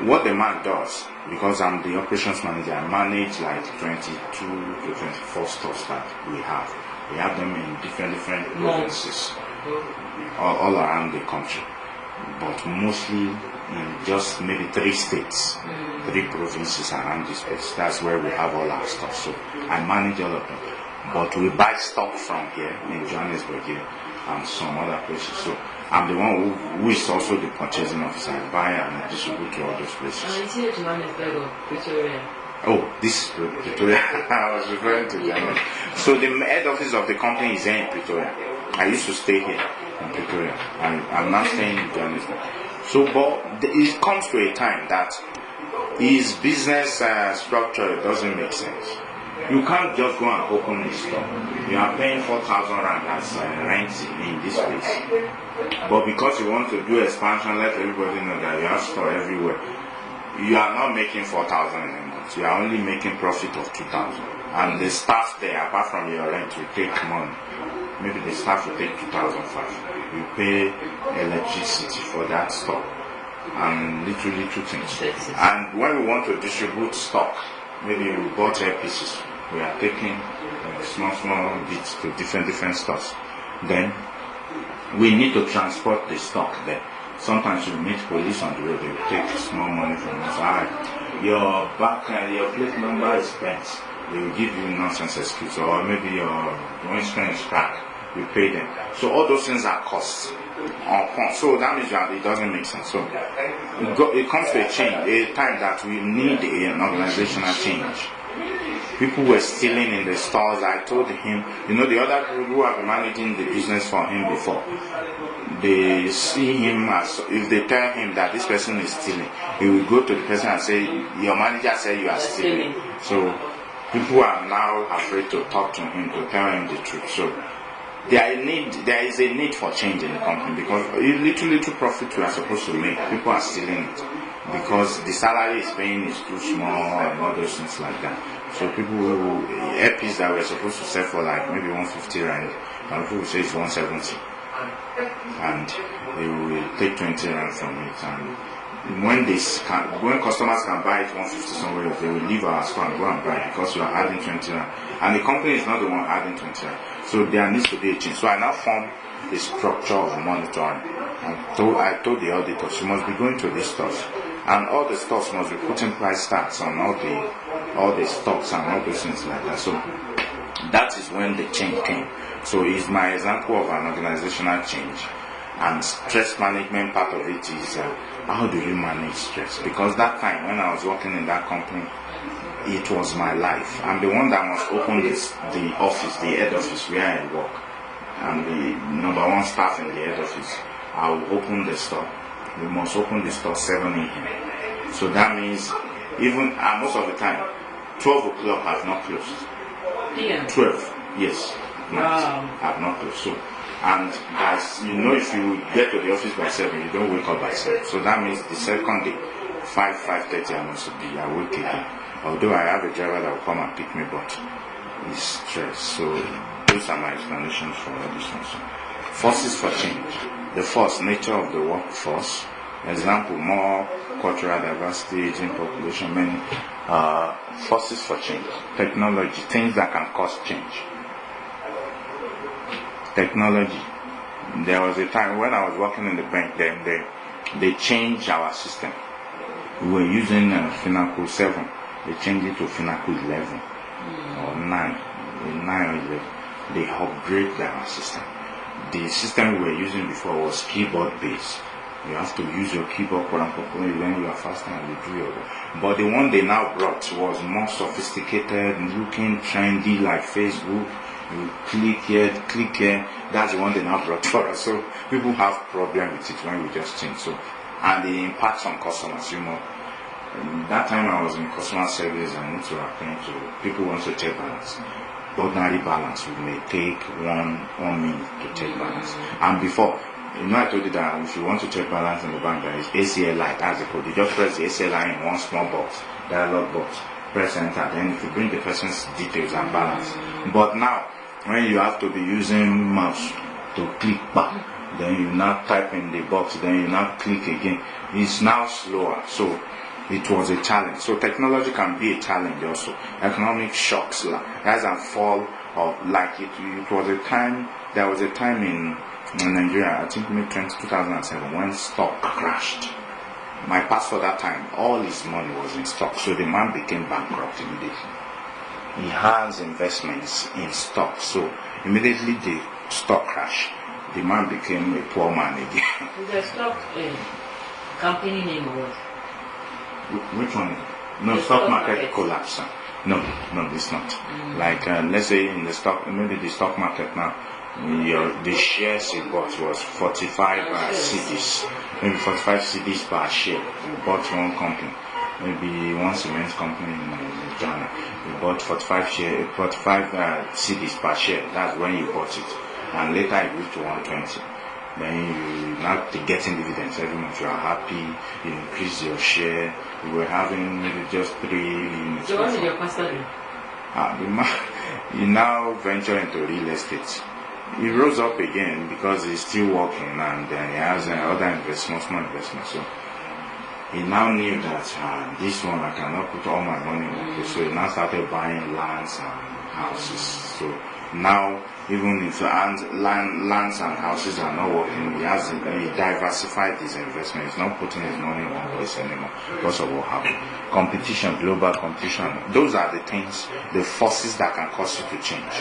what the man does, because I'm the operations manager, I manage like 22 to 24 stores that we have. We have them in different provinces all around the country, but mostly in just maybe 3 states, 3 provinces around this place. That's where we have all our stuff. So I manage all of them. But we buy stock from here in Johannesburg here and some other places. So I'm the one who is also the purchasing officer. I buy and distribute to all those places. And it's here to Johannesburg or Pretoria? Oh, this is Pretoria. I was referring to Ghana. So the head office of the company is here in Pretoria. I used to stay here in Pretoria. I'm now staying in Johannesburg. So, but it comes to a time that his business structure doesn't make sense. You can't just go and open a store. You are paying 4,000 rand as rent in this place. But because you want to do expansion, let everybody know that you have store everywhere. You are not making 4,000 in a month. You are only making profit of 2,000. And the staff there, apart from your rent, will take money. Maybe the staff will take 2,500. You pay electricity for that store. And literally 2 things. And when we want to distribute stock, maybe we bought pieces. We are taking small bits to different stores. Then we need to transport the stock there. Sometimes you meet police on the road, they will take small money from us. Your plate number is spent. They will give you nonsense excuse, or maybe your windscreen is cracked. You pay them. So all those things are costs. So that means that it doesn't make sense. So it comes to a time that we need an organizational change. People were stealing in the stores. I told him, the other people who have been managing the business for him before, they see him as, if they tell him that this person is stealing, he will go to the person and say, your manager said you are stealing. So people are now afraid to talk to him, to tell him the truth. So there is a need for change in the company, because little profit we are supposed to make, people are stealing it because the salary is paying is too small and all those things like that. So people who APs that were supposed to sell for like maybe 150 rand, and people will say it's 170, and they will take 20 rand from it. And when customers can buy it 150 somewhere else, they will leave our store and go and buy it because you are adding 20 rand, and the company is not the one adding 20 rand. So there needs to be a change. So I now form the structure of monitoring. I told the auditors, you must be going to these stores, and all the stores must be putting price tags on all the stocks and all those things like that. So that is when the change came. So it's my example of an organizational change. And stress management, part of it is how do you manage stress? Because that time when I was working in that company, it was my life. I'm the one that must open the office, the head office where I work. I'm the number one staff in the head office. I will open the store. We must open the store 7 a.m. So that means even most of the time 12 o'clock have not closed. Yeah. 12, yes. Wow. Have not closed. So, and guys, if you get to the office by 7, you don't wake up by 7. So that means the second day, 5:30, I must be awake again. Although I have a driver that will come and pick me, but it's stress. So those are my explanations for all this one. So, forces for change. The first, nature of the workforce. Example, more cultural diversity, aging population, many forces for change. Technology, things that can cause change. Technology. There was a time when I was working in the bank, then they changed our system. We were using Finacle 7. They changed it to Finacle 11 or 9 or 11. They upgraded our system. The system we were using before was keyboard based. You have to use your keyboard when you are faster and you do your work. But the one they now brought was more sophisticated, looking trendy, like Facebook. You click here. That's the one they now brought for us. So people have problem with it when we just change. So, and the impact on customers, That time I was in customer service, and need to attend to people want to check balance. Ordinary balance, we may take one minute to check balance. And before, I told you that if you want to check balance in the bank, there is ACLI, that's the code. You just press the ACLI in one small box, dialog box, press enter, then if you bring the person's details and balance. But now, when you have to be using mouse to click back, then you now type in the box, then you now click again, it's now slower. So it was a challenge. So technology can be a challenge also. Economic shocks, rise and fall, or like it was a time, there was a time in Nigeria, I think maybe 2007, when stock crashed. My pastor that time, all his money was in stock, so the man became bankrupt immediately. He has investments in stock, so immediately the stock crashed. The man became a poor man again. The stock company name was? Which one? No, the stock market collapse. No, it's not. Like let's say in the stock, maybe the stock market now, the shares you bought was 45 CDs, maybe 45 CDs per share. You bought one company, maybe one cement company in Ghana. You bought 45 CDs per share. That's when you bought it, and later it grew to 120. Then you now getting dividends every month. You are happy. You increase your share. You were having maybe just 3 units. So what did your pastor do? He now venture into real estate. He rose up again because he's still working, and then he has other investments, small investments. So he now knew that this one I cannot put all my money in it. So he now started buying lands and houses. So now, even if lands and houses are not working, he diversified his investment. He's not putting his money in one place anymore because of what happened. Competition, global competition, those are the things, the forces that can cause you to change.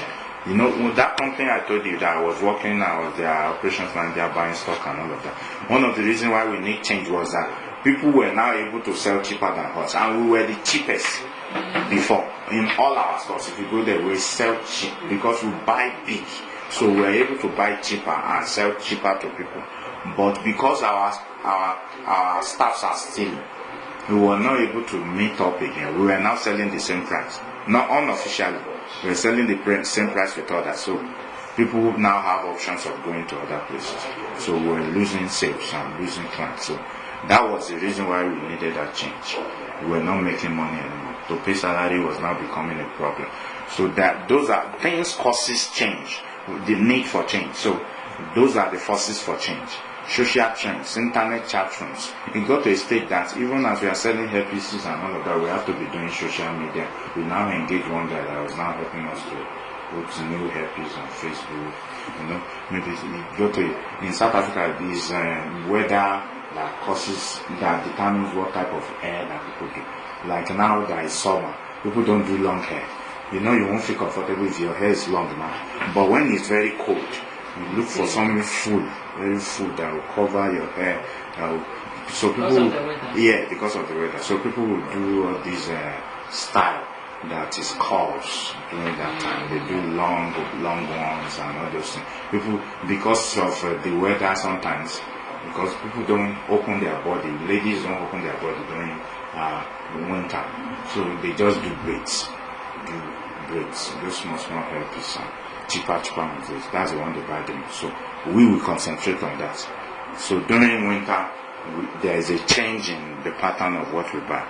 You know, with that company I told you that I was working, I was their operations manager, buying stock and all of that. One of the reasons why we need change was that people were now able to sell cheaper than us, and we were the cheapest before in all our stores. If you go there, we sell cheap because we buy big, so we are able to buy cheaper and sell cheaper to people. But because our staffs are still, we were not able to meet up again. We were now selling the same price, not unofficially. We were selling the same price with others. So people now have options of going to other places. So we were losing sales and losing clients. So that was the reason why we needed that change. We were not making money anymore. To pay salary was now becoming a problem. So that those are things causes change, the need for change. So those are the forces for change. Social trends, internet chat rooms. It got to a state that even as we are selling hairpieces and all of that, we have to be doing social media. We now engage one guy that was now helping us to put new hairpiece on Facebook. You know, maybe it got to in South Africa this weather that determines what type of hair that people do. Like now that is summer, people don't do long hair. You know, you won't feel comfortable if your hair is long now. But when it's very cold, you look for something full, very full that will cover your hair. So people, because of the weather. So people will do all these style that is curls during that time. They do long ones and all those things. People, because of the weather sometimes, because people don't open their body, ladies don't open their body during winter, so they just do braids, those small hairpieces, cheaper ones. That's the one they buy them. So we will concentrate on that. So during winter, there is a change in the pattern of what we buy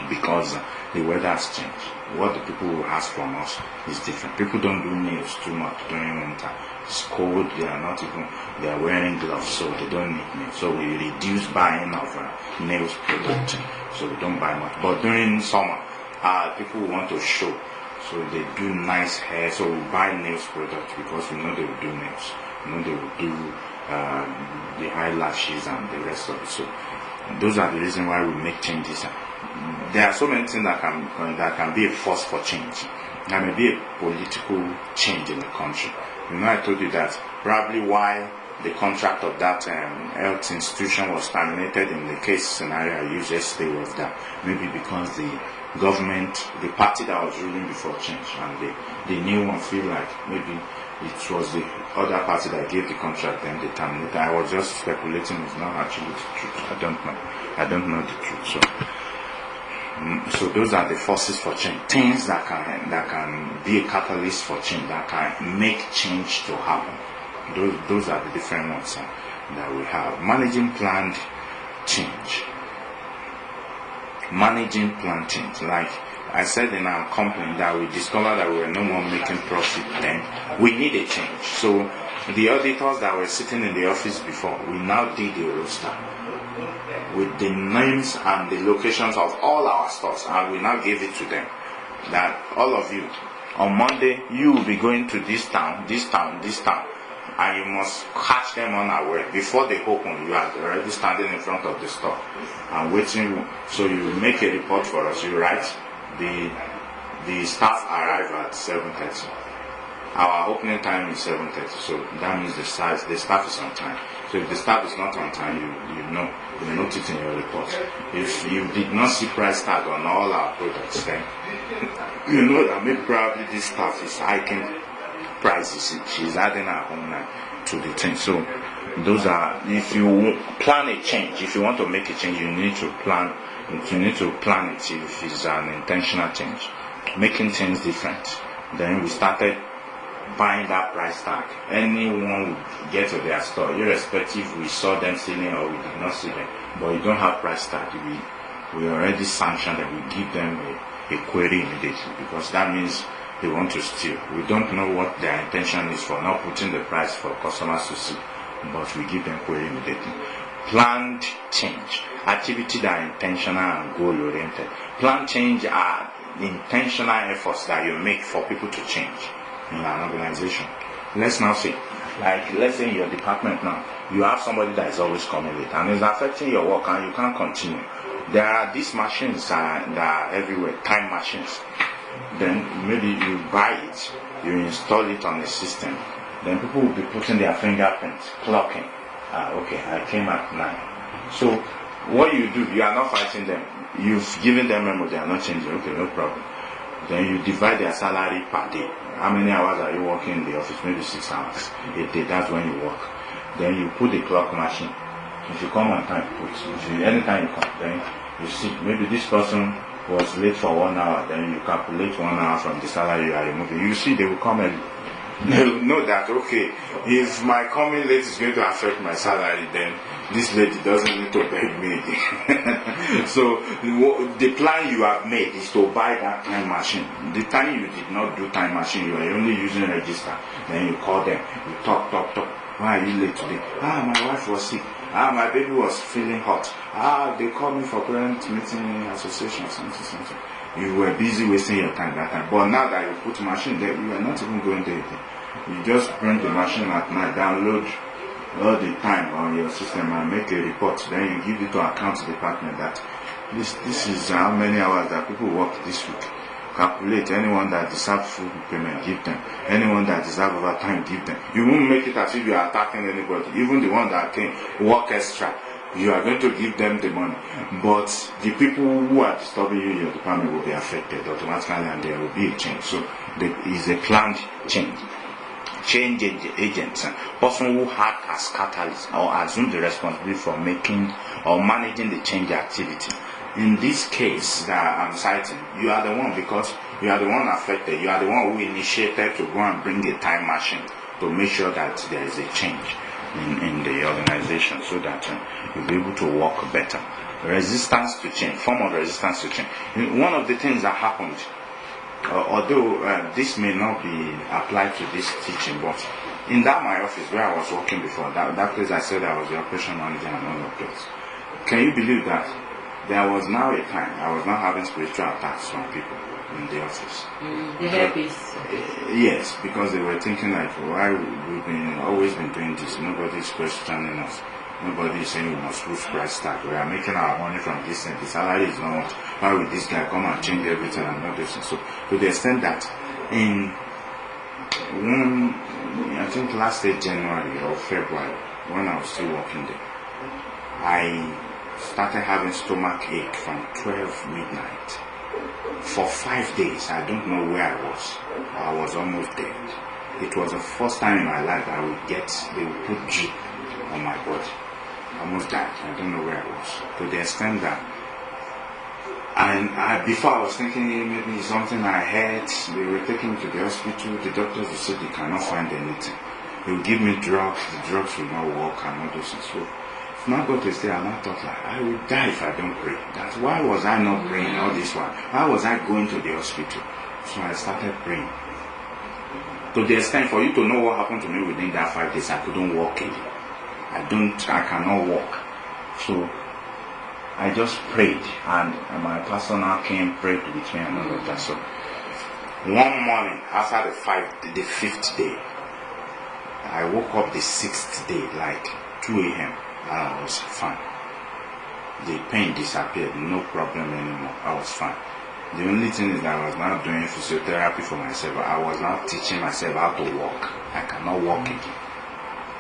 because the weather has changed. What the people will ask from us is different. People don't do nails too much during winter. It's cold, they are wearing gloves, so they don't need nails. So we reduce buying of nails product, so we don't buy much. But during summer, people want to show, so they do nice hair, so we buy nails product because we know they will do nails. We know they will do the eyelashes and the rest of it. So those are the reasons why we make changes. There are so many things that can be a force for change. There may be a political change in the country. You know, I told you that probably why the contract of that health institution was terminated in the case scenario I used yesterday was that maybe because the government, the party that was ruling before changed, and the new one feel like maybe it was the other party that gave the contract and they terminated. I was just speculating. It's not actually the truth. I don't know the truth. So those are the forces for change, things that can be a catalyst for change, that can make change to happen. Those are the different ones that we have. Managing planned change. Like I said in our company that we discovered that we were no more making profit then. We need a change. So the auditors that were sitting in the office before, we now did a roster with the names and the locations of all our stores, and we now gave it to them that all of you on Monday you will be going to this town, and you must catch them unaware. Before they open, you are already standing in front of the store and waiting. So you make a report for us. You write the staff arrive at 7:30. Our opening time is 7:30, so that means the staff is on time. So if the staff is not on time, you note it in your report. If you did not see price tag on all our products, then you know that maybe probably this staff is hiking prices. She's adding her own to the thing. So those are, if you plan a change, if you want to make a change, you need to plan. You need to plan it if it's an intentional change, making things different. Then we started buying that price tag. Anyone would get to their store, irrespective we saw them stealing or we did not see them, but you don't have price tag. We already sanctioned that we give them a query immediately, because that means they want to steal. We don't know what their intention is for not putting the price for customers to see, but we give them query immediately. Planned change. activities that are intentional and goal-oriented. Plan change are the intentional efforts that you make for people to change in an organization. Let's now say, like let's say in your department now, you have somebody that is always coming late and it's affecting your work and you can't continue. There are these machines that are everywhere, time machines. Then maybe you buy it, you install it on the system. Then people will be putting their fingerprints, clocking. Okay, I came at 9. So what you do, you are not fighting them. You've given them memo, they are not changing. Okay, no problem. Then you divide their salary per day. How many hours are you working in the office? Maybe 6 hours a day. That's when you work. Then you put the clock machine. If you come on time, anytime you come, then you see maybe this person was late for 1 hour. Then you calculate 1 hour from the salary you are removing. You see they will come early. They will know that, okay, if my coming late is going to affect my salary, then this lady doesn't need to beg me again. So the plan you have made is to buy that time machine. The time you did not do time machine, you are only using register. Then you call them, you talk. Why are you late today? My wife was sick. My baby was feeling hot. They called me for parent meeting association, something. You were busy wasting your time that time. But now that you put machine there, you are not even going to anything. You just bring the machine at night, download all the time on your system and make a report. Then you give it to accounts department that this is how many hours that people work this week. Calculate anyone that deserves full payment, give them. Anyone that deserves overtime, give them. You won't make it as if you are attacking anybody. Even the one that can work extra, you are going to give them the money. But the people who are disturbing you in your department will be affected automatically and there will be a change. So there is a planned change. Change agents, person who act as catalyst or assume the responsibility for making or managing the change activity. In this case that I'm citing, you are the one because you are the one affected. You are the one who initiated to go and bring a time machine to make sure that there is a change in the organization so that you'll be able to work better. Resistance to change, form of resistance to change. One of the things that happened, although this may not be applied to this teaching, but in that my office where I was working before, that place I said I was the operation manager and all of those. Can you believe that there was now a time I was not having spiritual attacks from people in the office? The herpes. Yes, because they were thinking like, why we've always been doing this? Nobody is questioning us. Nobody is saying we must lose price tag. We are making our money from this and the salary is not much. Why would this guy come and change everything and all this? So to the extent that in I think last year January or February, when I was still working there, I started having stomach ache from 12 midnight. For 5 days, I don't know where I was. I was almost dead. It was the first time in my life they would put drip on my body. I almost died. I don't know where I was. To the extent that before I was thinking maybe it's something I had. They were taking me to the hospital. The doctors would say they cannot find anything. They would give me drugs. The drugs will not work and all those things. So now got to stay and I thought like I will die if I don't pray. That's why was I not praying all this while? Why was I going to the hospital? So I started praying. To the extent for you to know what happened to me within that 5 days, I couldn't walk in. I cannot walk. So I just prayed and my pastor now came, prayed with me and all of that. So one morning after the 5th day, I woke up the 6th day like 2 a.m. I was fine. The pain disappeared, no problem anymore. I was fine. The only thing is that I was now doing physiotherapy for myself. I was now teaching myself how to walk. I cannot walk again.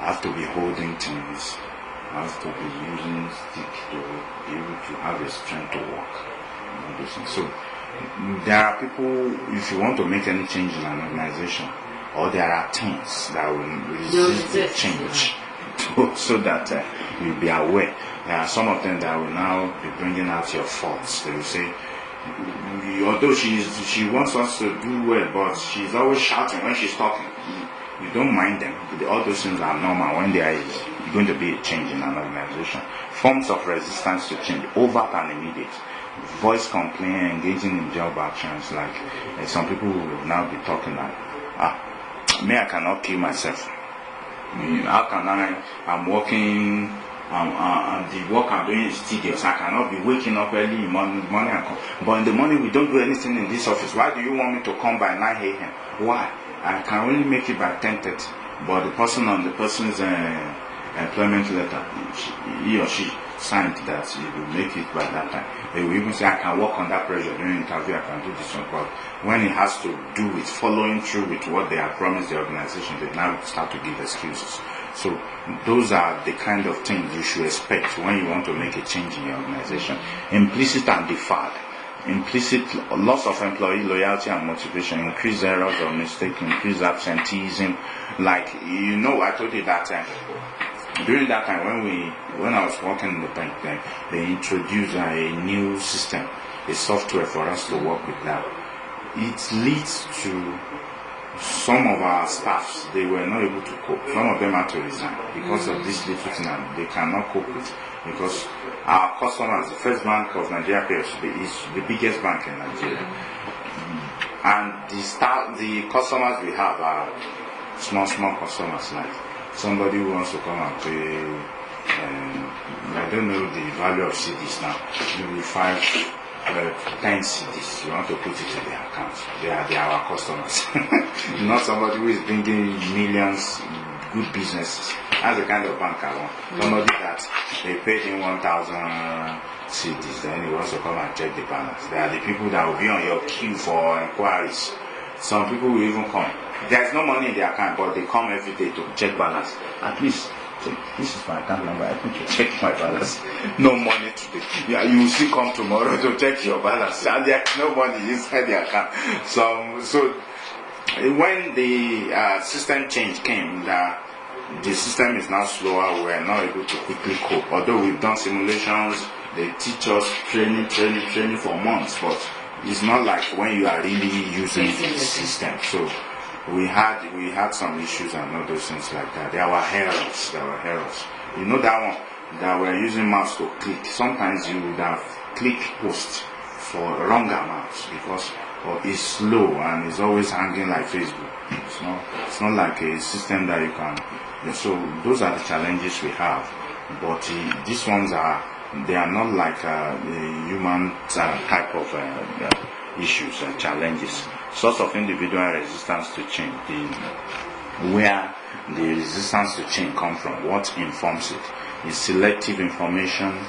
I have to be holding things. I have to be using stick to be able to have the strength to walk. So there are people, if you want to make any change in an organization, or there are things that will resist the change. So that you'll be aware. There are some of them that will now be bringing out your faults. They will say, although she wants us to do well, but she's always shouting when she's talking. You don't mind them. All those things are normal when there is going to be a change in an organization. Forms of resistance to change, overt and immediate. Voice complaint, engaging in job actions, like some people will now be talking like, I cannot kill myself. How can I'm working and the work I'm doing is tedious. I cannot be waking up early in morning and come. But in the morning we don't do anything in this office. Why do you want me to come by 9 a.m.? Why? I can only make it by 10:30. But the person's employment letter, he or she signed that he will make it by that time. They will even say, I can work under pressure during the interview, I can do this one. But when it has to do with following through with what they have promised the organization, they now start to give excuses. So those are the kind of things you should expect when you want to make a change in your organization. Implicit and deferred. Implicit, loss of employee loyalty and motivation, increased errors or mistakes, increased absenteeism. Like, I told you that during that time when I was working in the bank, then they introduced a new system, a software for us to work with now. It leads to some of our staffs, they were not able to cope. Some of them had to resign because of this little thing, and they cannot cope with. Because our customers, the First Bank of Nigeria PLC is the biggest bank in Nigeria, and the customers we have are small customers, like somebody who wants to come and pay. I don't know the value of CDs now. Maybe 10 CDs. You want to put it in their account. They are our customers. Not somebody who is bringing millions, good businesses. That's the kind of bank I want. Somebody that they paid in 1,000 CDs, then he wants to come and check the balance. They are the people that will be on your queue for inquiries. Some people will even come. There's no money in their account, but they come every day to check balance. At least, this is my account number, I think you check my balance. No money today. Yeah, you will still come tomorrow to check your balance. And there's no money inside the account. So when the system change came, the system is now slower. We are not able to quickly cope. Although we've done simulations, they teach us training for months, but it's not like when you are really using the system. So we had some issues and all those things like that. There were errors. You know that one that we're using mouse to click. Sometimes you would have clicked post for wrong amounts because it's slow and it's always hanging like Facebook. It's not like a system that you can. So those are the challenges we have. But these ones they are not like the human type of issues and challenges. Source of individual resistance to change. Where the resistance to change comes from, what informs it, is selective information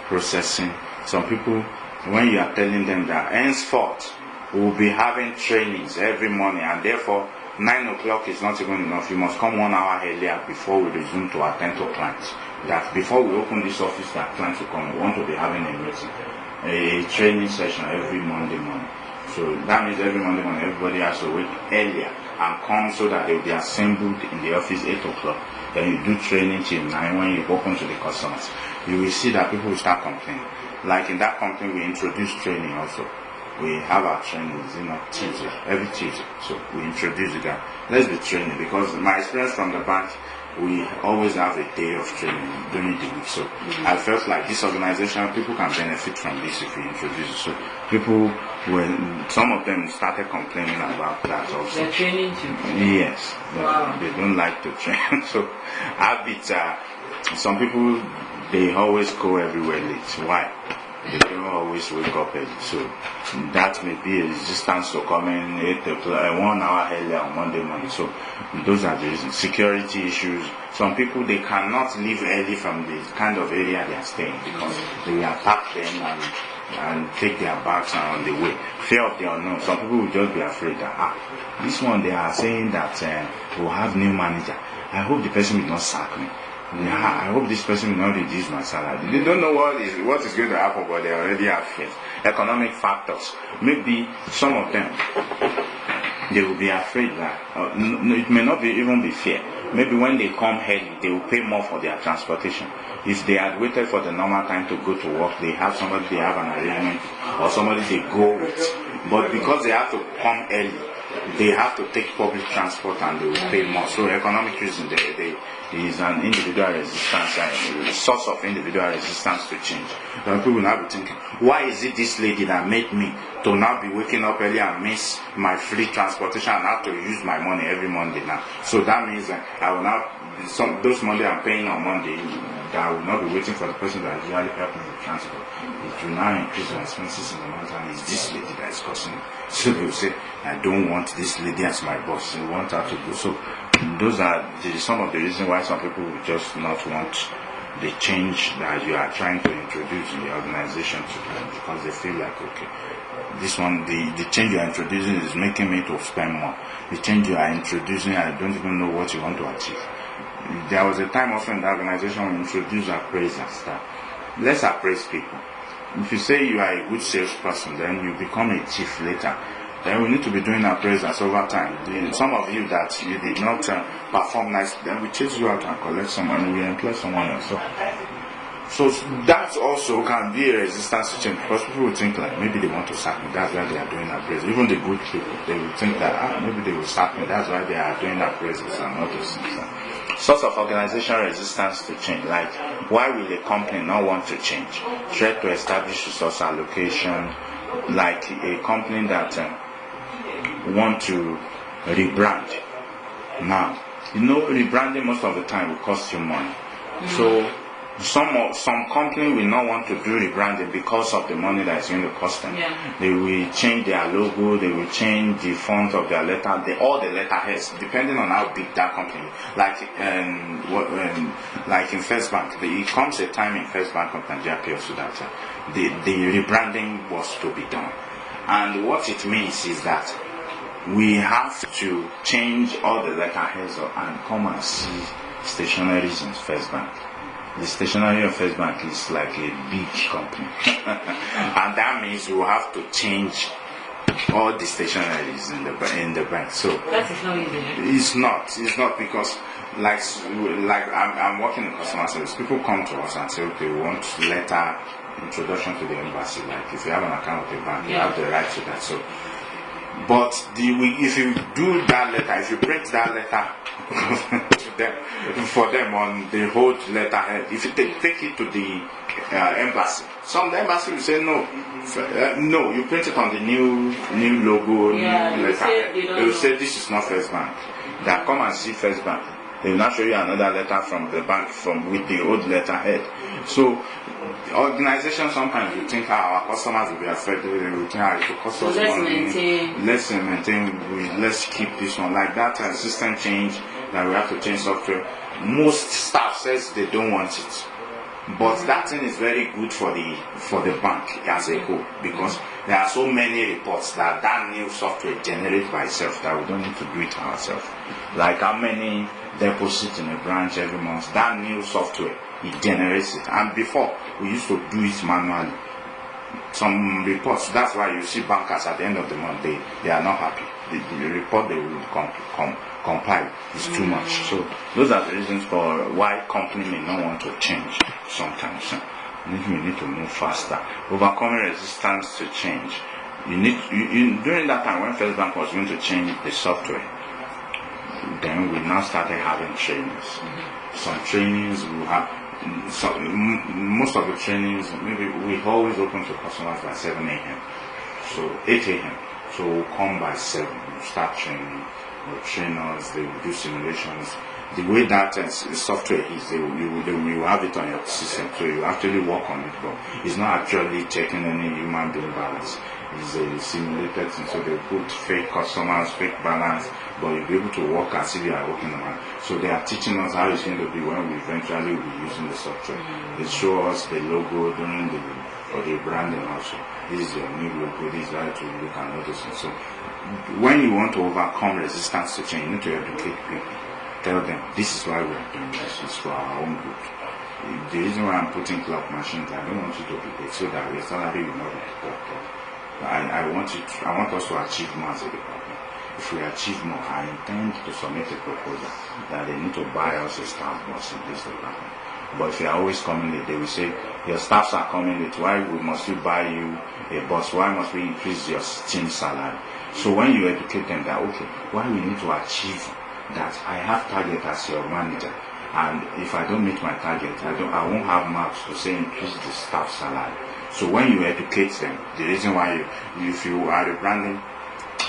processing. Some people, when you are telling them that henceforth we will be having trainings every morning, and therefore 9 o'clock is not even enough, you must come 1 hour earlier before we resume to attend to clients. That before we open this office, that clients will come, we want to be having a meeting, a training session every Monday morning. So that means every Monday morning everybody has to wake earlier and come so that they will be assembled in the office 8 o'clock. Then you do training till 9 when you open to the customers. You will see that people will start complaining. Like in that company, we introduce training also. We have our trainings Tuesday, every Tuesday. So we introduce it that let's be training, because my experience from the bank, we always have a day of training during the week. So I felt like this organization, people can benefit from this if we introduce it. So people, some of them started complaining about that also. They're training too? Yes. Wow. They don't like to train. So habits, some people, they always go everywhere late. Why? They don't always wake up early. So that may be a resistance to coming 8 o'clock, 1 hour earlier on Monday morning. So those are the reasons. Security issues. Some people, they cannot leave early from the kind of area they are staying because they will attack them and take their bags on the way. Fear of the unknown. Some people will just be afraid that this one they are saying that we'll have new manager. I hope the person will not sack me. I hope this person will not reduce my salary. They don't know what is going to happen, but they already have fears. Economic factors. Maybe some of them, they will be afraid that it may not even be fear. Maybe when they come early, they will pay more for their transportation. If they had waited for the normal time to go to work, they have somebody they have an arrangement or somebody they go with. But because they have to come early, they have to take public transport and they will pay more. So economic reason, there is an individual resistance, a source of individual resistance to change. Then people will now be thinking, why is it this lady that made me to now be waking up early and miss my free transportation and have to use my money every Monday now? So that means I will now those money I'm paying on Monday, that I will not be waiting for the person that usually help me with transport. It will now increase my expenses in the month, and it's this lady that is costing me. So they will say, I don't want this lady as my boss. I want her to go. So those are some of the reasons why some people will just not want the change that you are trying to introduce in the organization to them, because they feel like, okay, this one, the change you are introducing is making me to spend more. The change you are introducing, I don't even know what you want to achieve. There was a time also in the organization we introduced appraisers. Let's appraise people. If you say you are a good salesperson, then you become a chief later. Then we need to be doing appraisals over time. Some of you that you did not perform nicely, then we chase you out and collect some money, we employ someone else. So that also can be a resistance to change, because people will think like, maybe they want to sack me, that's why they are doing appraisals. Even the good people, they will think that maybe they will sack me, that's why they are doing appraisals and all those things. Source of organization resistance to change, like why will a company not want to change? Threat to establish resource allocation, like a company that want to rebrand. Now, rebranding most of the time will cost you money. So some company will not want to do rebranding because of the money that is going to cost them. They will change their logo, they will change the font of their letter, all the letterheads, depending on how big that company. Like in First Bank, it comes a time in First Bank of Nigeria PLC that the rebranding was to be done. And what it means is that we have to change all the letterheads and come and see stationaries in First Bank. The stationery of First Bank is like a big company. And that means we have to change all the stationaries in the bank. So that is not easy. It's not because like I'm working in customer service. People come to us and say, okay, we want letter introduction to the embassy. Like if you have an account with a bank, you have the right to that. So but if you do that letter, if you print that letter for them on the whole letterhead, if you take it to the embassy, some of the embassy will say no. No, you print it on the new logo, new letterhead. They will say this is not First Bank. They come and see First Bank. They will not show you another letter from the bank with the old letterhead. So organizations sometimes will think our customers will be afraid. They will think it will cost us money. Let's maintain. Let's keep this one like that. System change that we have to change software. Most staff says they don't want it, but that thing is very good for the bank as a whole, because there are so many reports that new software generates by itself that we don't need to do it ourselves. Like how many deposits in a branch every month, that new software, it generates it. And before, we used to do it manually. Some reports, that's why you see bankers at the end of the month, they are not happy. The report they will compile is too much. So those are the reasons for why company may not want to change sometimes. We need to move faster. Overcoming resistance to change. During that time when First Bank was going to change the software, then we now started having trainings. Some trainings we have. Most of the trainings, maybe we always open to customers by 7 a.m. So 8 a.m. So we'll come by 7. We'll start training. We'll train us. They will do simulations. The way that software is, you will have it on your system. So you actually work on it, but it's not actually checking any human being balance. It's a simulated thing. So they put fake customers, fake balance, but you'll be able to work as if you are working on it. So they are teaching us how it's going to be when we eventually will be using the software. They show us the logo during the branding also. This is your new logo, this is how to look and all this. So when you want to overcome resistance to change, you need to educate people. Tell them, this is why we are doing this. It's for our own good. The reason why I'm putting clock machines, I don't want you to be paid so that your salary will not be clocked up. I want us to achieve more as a department. If we achieve more, I intend to submit a proposal that they need to buy us a staff bus in this department. But if you are always coming late, they will say, your staffs are coming late, why must we buy you a bus? Why must we increase your team salary? So when you educate them that, okay, why we need to achieve that, I have target as your manager, and if I don't meet my target, I won't have mouths to say increase the staff salary. So when you educate them, the reason why if you are rebranding,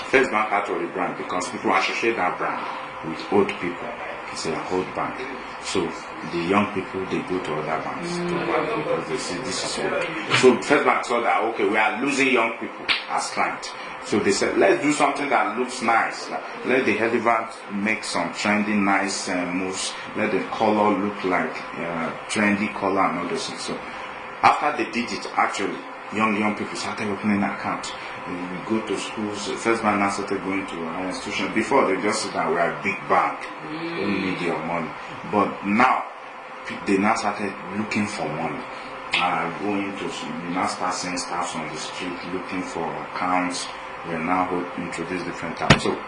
First Bank had to rebrand because people associate that brand with old people. It's a hold bank. So the young people, they go to other banks to bank because they see this is what. So First Bank saw that, okay, we are losing young people as clients. So they said, let's do something that looks nice. Let the elephant make some trendy, nice moves. Let the color look like trendy color and all those things. So after they did it, actually, young people started opening an account. We go to schools. First Bank now started going to higher institutions. Before, they just said that we are a big bank. Don't need your money. But now, they now started looking for money. Going to, we now start seeing staff on the street looking for accounts. We now introduce different types. So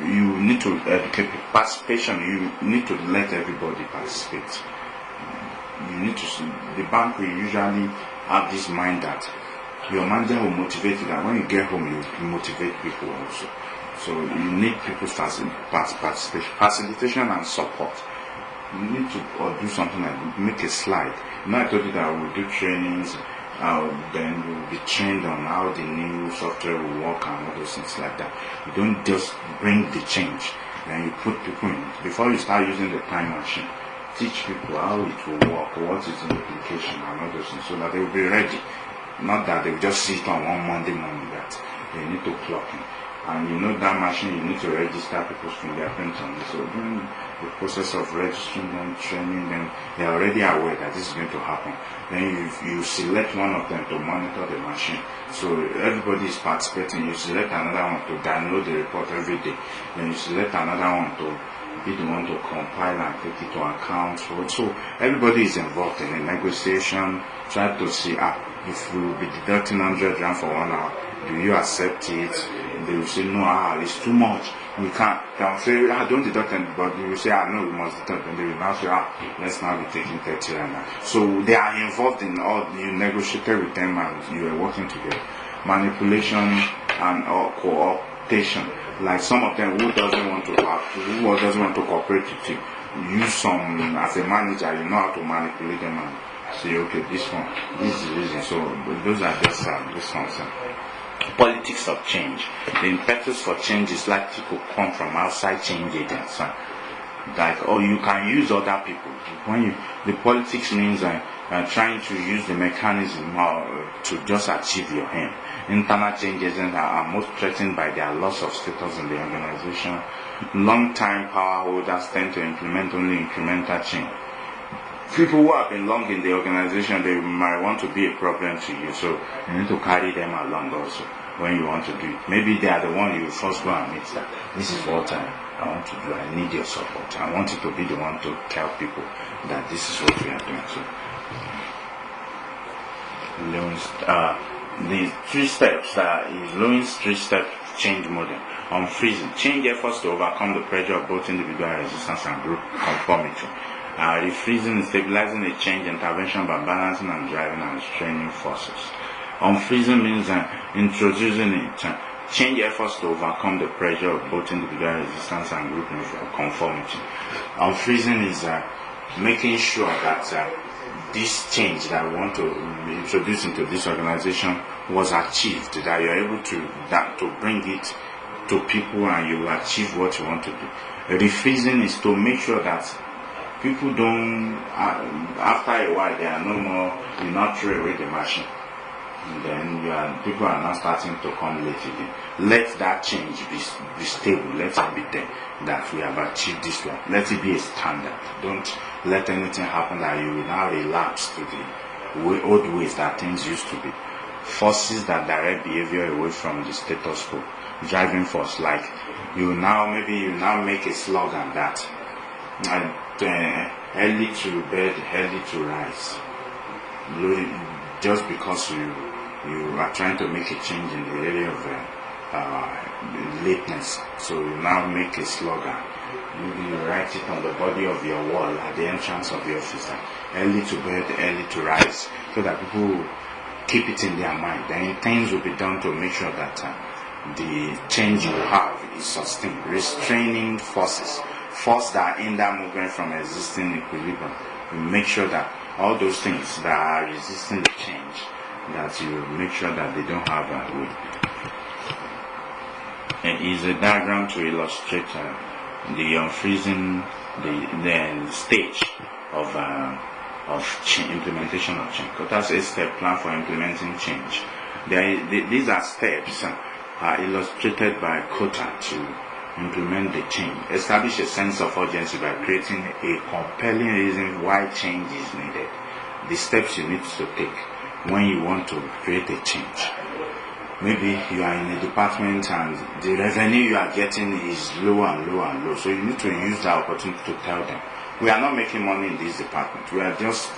you need to educate participation. You need to let everybody participate. You need to. The bank will usually have this mind that your manager will motivate you. That when you get home, you motivate people also. So you need people's participation, facilitation, and support. You need to do something like make a slide. Now I told you that we'll do trainings. Then you'll be trained on how the new software will work and all those things like that. You don't just bring the change, then you put people in. Before you start using the time machine, teach people how it will work, what is the implication and all those things, so that they will be ready. Not that they will just sit on one Monday morning that they need to clock in. And you know that machine, you need to register people's fingerprints on it. So during the process of registering them, training them, they are already aware that this is going to happen. Then you select one of them to monitor the machine. So everybody is participating. You select another one to download the report every day. Then you select another one to be the one to compile and take it to account. So everybody is involved in the negotiation. Try to see, if we will be deducting 100 rand for 1 hour, do you accept it? And they will say, no, it's too much. We can't. They'll say, don't deduct it, but you will say, no, we must deduct. And they will now say, let's now be taking 30 rand. So they are involved in all, you negotiated with them and you are working together. Manipulation and co-optation. Like some of them who doesn't want to cooperate with you. Use some, as a manager, you know how to manipulate them and say, okay, this is the reason. So those are just this ones. Politics of change. The impetus for change is likely to come from outside change agents. You can use other people. The politics means trying to use the mechanism to just achieve your aim. Internal change agents are most threatened by their loss of status in the organization. Long-time power holders tend to implement only incremental change. People who have been long in the organization, they might want to be a problem to you, so you need to carry them along also when you want to do it. Maybe they are the one you first go and meet that this is what I want to do. I need your support. I want you to be the one to tell people that this is what we are doing. So the 3 steps is Lewin's 3-step change model. Unfreezing. Change efforts to overcome the pressure of both individual resistance and group conformity. Refreezing is stabilizing a change intervention by balancing and driving and restraining forces. Unfreezing means introducing it. Change efforts to overcome the pressure of both individual resistance and group conformity. Unfreezing is making sure that this change that we want to introduce into this organization was achieved, that you are able to bring it to people and you will achieve what you want to do. Refreezing is to make sure that people don't, after a while, they are no more, you not throw away the machine. And then people are now starting to come late again. Let that change be stable. Let it be there, that we have achieved this one. Let it be a standard. Don't let anything happen that you will now relapse to the old ways that things used to be. Forces that direct behavior away from the status quo. Driving force, like you now make a slogan that early to bed, early to rise. Just because you are trying to make a change in the area of lateness, so you now make a slogan. You write it on the body of your wall at the entrance of the office. Early to bed, early to rise, so that people will keep it in their mind. Then things will be done to make sure that the change you have is sustained. Restraining forces. Force that hinder movement from existing equilibrium. You make sure that all those things that are resisting the change, that you make sure that they don't have a way. It is a diagram to illustrate unfreezing the stage of implementation of change. So that's a step plan for implementing change. These are steps are illustrated by quota to implement the change. Establish a sense of urgency by creating a compelling reason why change is needed. The steps you need to take when you want to create a change. Maybe you are in a department and the revenue you are getting is low and low and low. So you need to use that opportunity to tell them, we are not making money in this department. We are just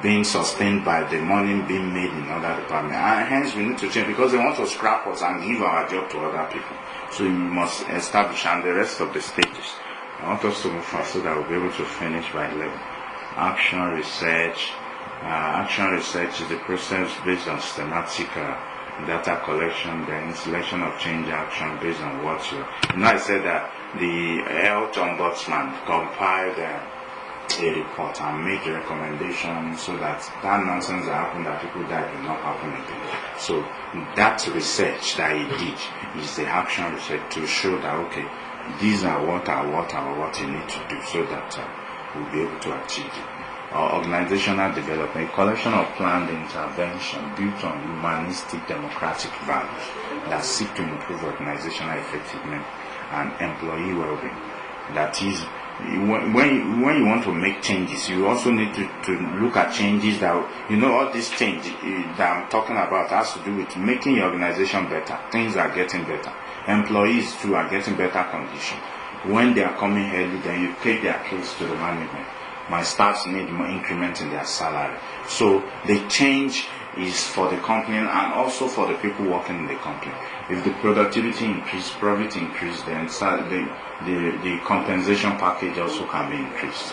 being sustained by the money being made in other departments. And hence we need to change because they want to scrap us and give our job to other people. So you must establish, and the rest of the stages. I want us to move fast so that we'll be able to finish by 11. Action research. Action research is the process based on systematic data collection, then selection of change action based on what you. I said that the health ombudsman compiled a report and make recommendations so that nonsense that happened, that people died, will not happen again. So that research that he did is the action research to show that okay, these are what you need to do so that we'll be able to achieve it. Organizational development, a collection of planned intervention built on humanistic democratic values that seek to improve organizational effectiveness and employee well-being. That is, when you want to make changes, you also need to look at changes that, all this change that I'm talking about has to do with making your organization better. Things are getting better. Employees too are getting better condition. When they are coming early, then you take their case to the management. My staffs need more increment in their salary. So the change is for the company and also for the people working in the company. If the productivity increase, profit increase, then the compensation package also can be increased.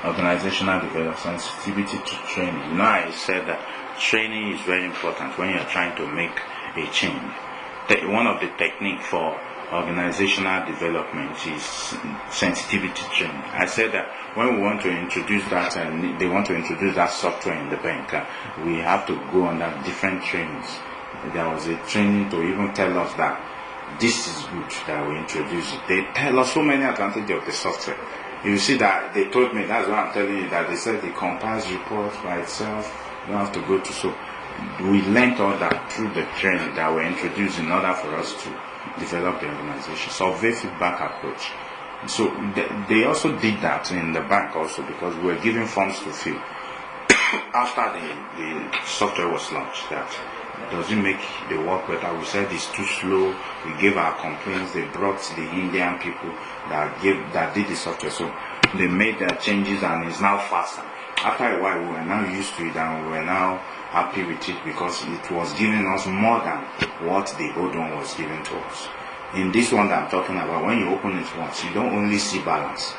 Organizational development, sensitivity to training. I said that training is very important when you're trying to make a change. One of the techniques for organizational development is sensitivity training. I said that when we want to introduce that, and they want to introduce that software in the bank, we have to go under different trainings. There was a training to even tell us that this is good that we introduce it. They tell us so many advantages of the software. You see that they told me, that's why I'm telling you, that they said it compiles reports by itself. You don't have to go to so. We learned all that through the training that we introduced in order for us to develop the organization. Survey feedback approach. So they also did that in the bank also because we were giving forms to fill after the software was launched. That does it make the work better? We said it's too slow. We gave our complaints. They brought the Indian people that did the software. So they made their changes and it's now faster. After a while, we were now used to it and we were now happy with it because it was giving us more than what the old one was giving to us. In this one that I'm talking about, when you open it once, you don't only see balance.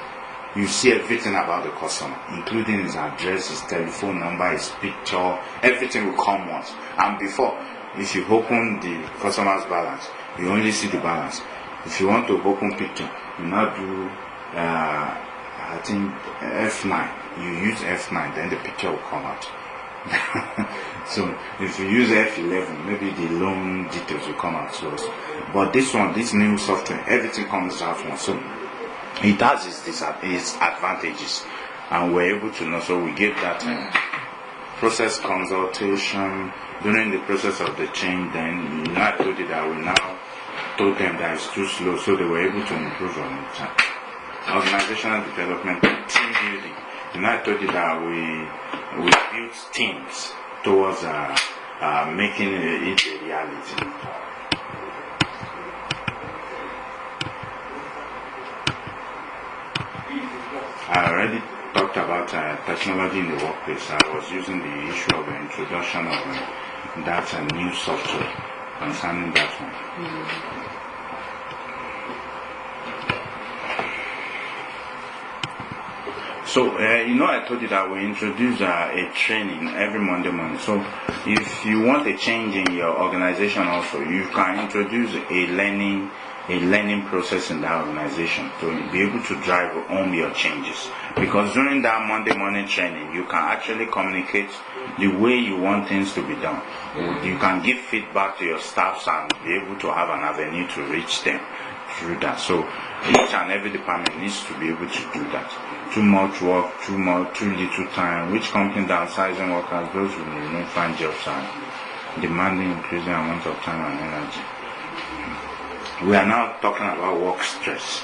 You see everything about the customer, including his address, his telephone number, his picture, everything will come once. And before, if you open the customer's balance, you only see the balance. If you want to open picture, you now do, I think, F9. You use F9, then the picture will come out. So if you use F11, maybe the loan details will come out to us. But this one, this new software, everything comes out once. So it has its advantages, and we're able to know. So we gave that process consultation during the process of the change. Then I told you that we now told them that it's too slow, so they were able to improve on it. Organizational development, team building. I told you that we built teams towards making it a reality. I already talked about technology in the workplace. I was using the issue of the introduction of that new software concerning that one. So, I told you that we introduce a training every Monday morning. So, if you want a change in your organization also, you can introduce a learning process in that organization to be able to drive home your changes. Because during that Monday morning training, you can actually communicate the way you want things to be done. You can give feedback to your staffs and be able to have an avenue to reach them. through that. So each and every department needs to be able to do that. Too much work, too little time. Which company downsizing workers, those who remain find jobs and demanding increasing amount of time and energy. We are now talking about work stress.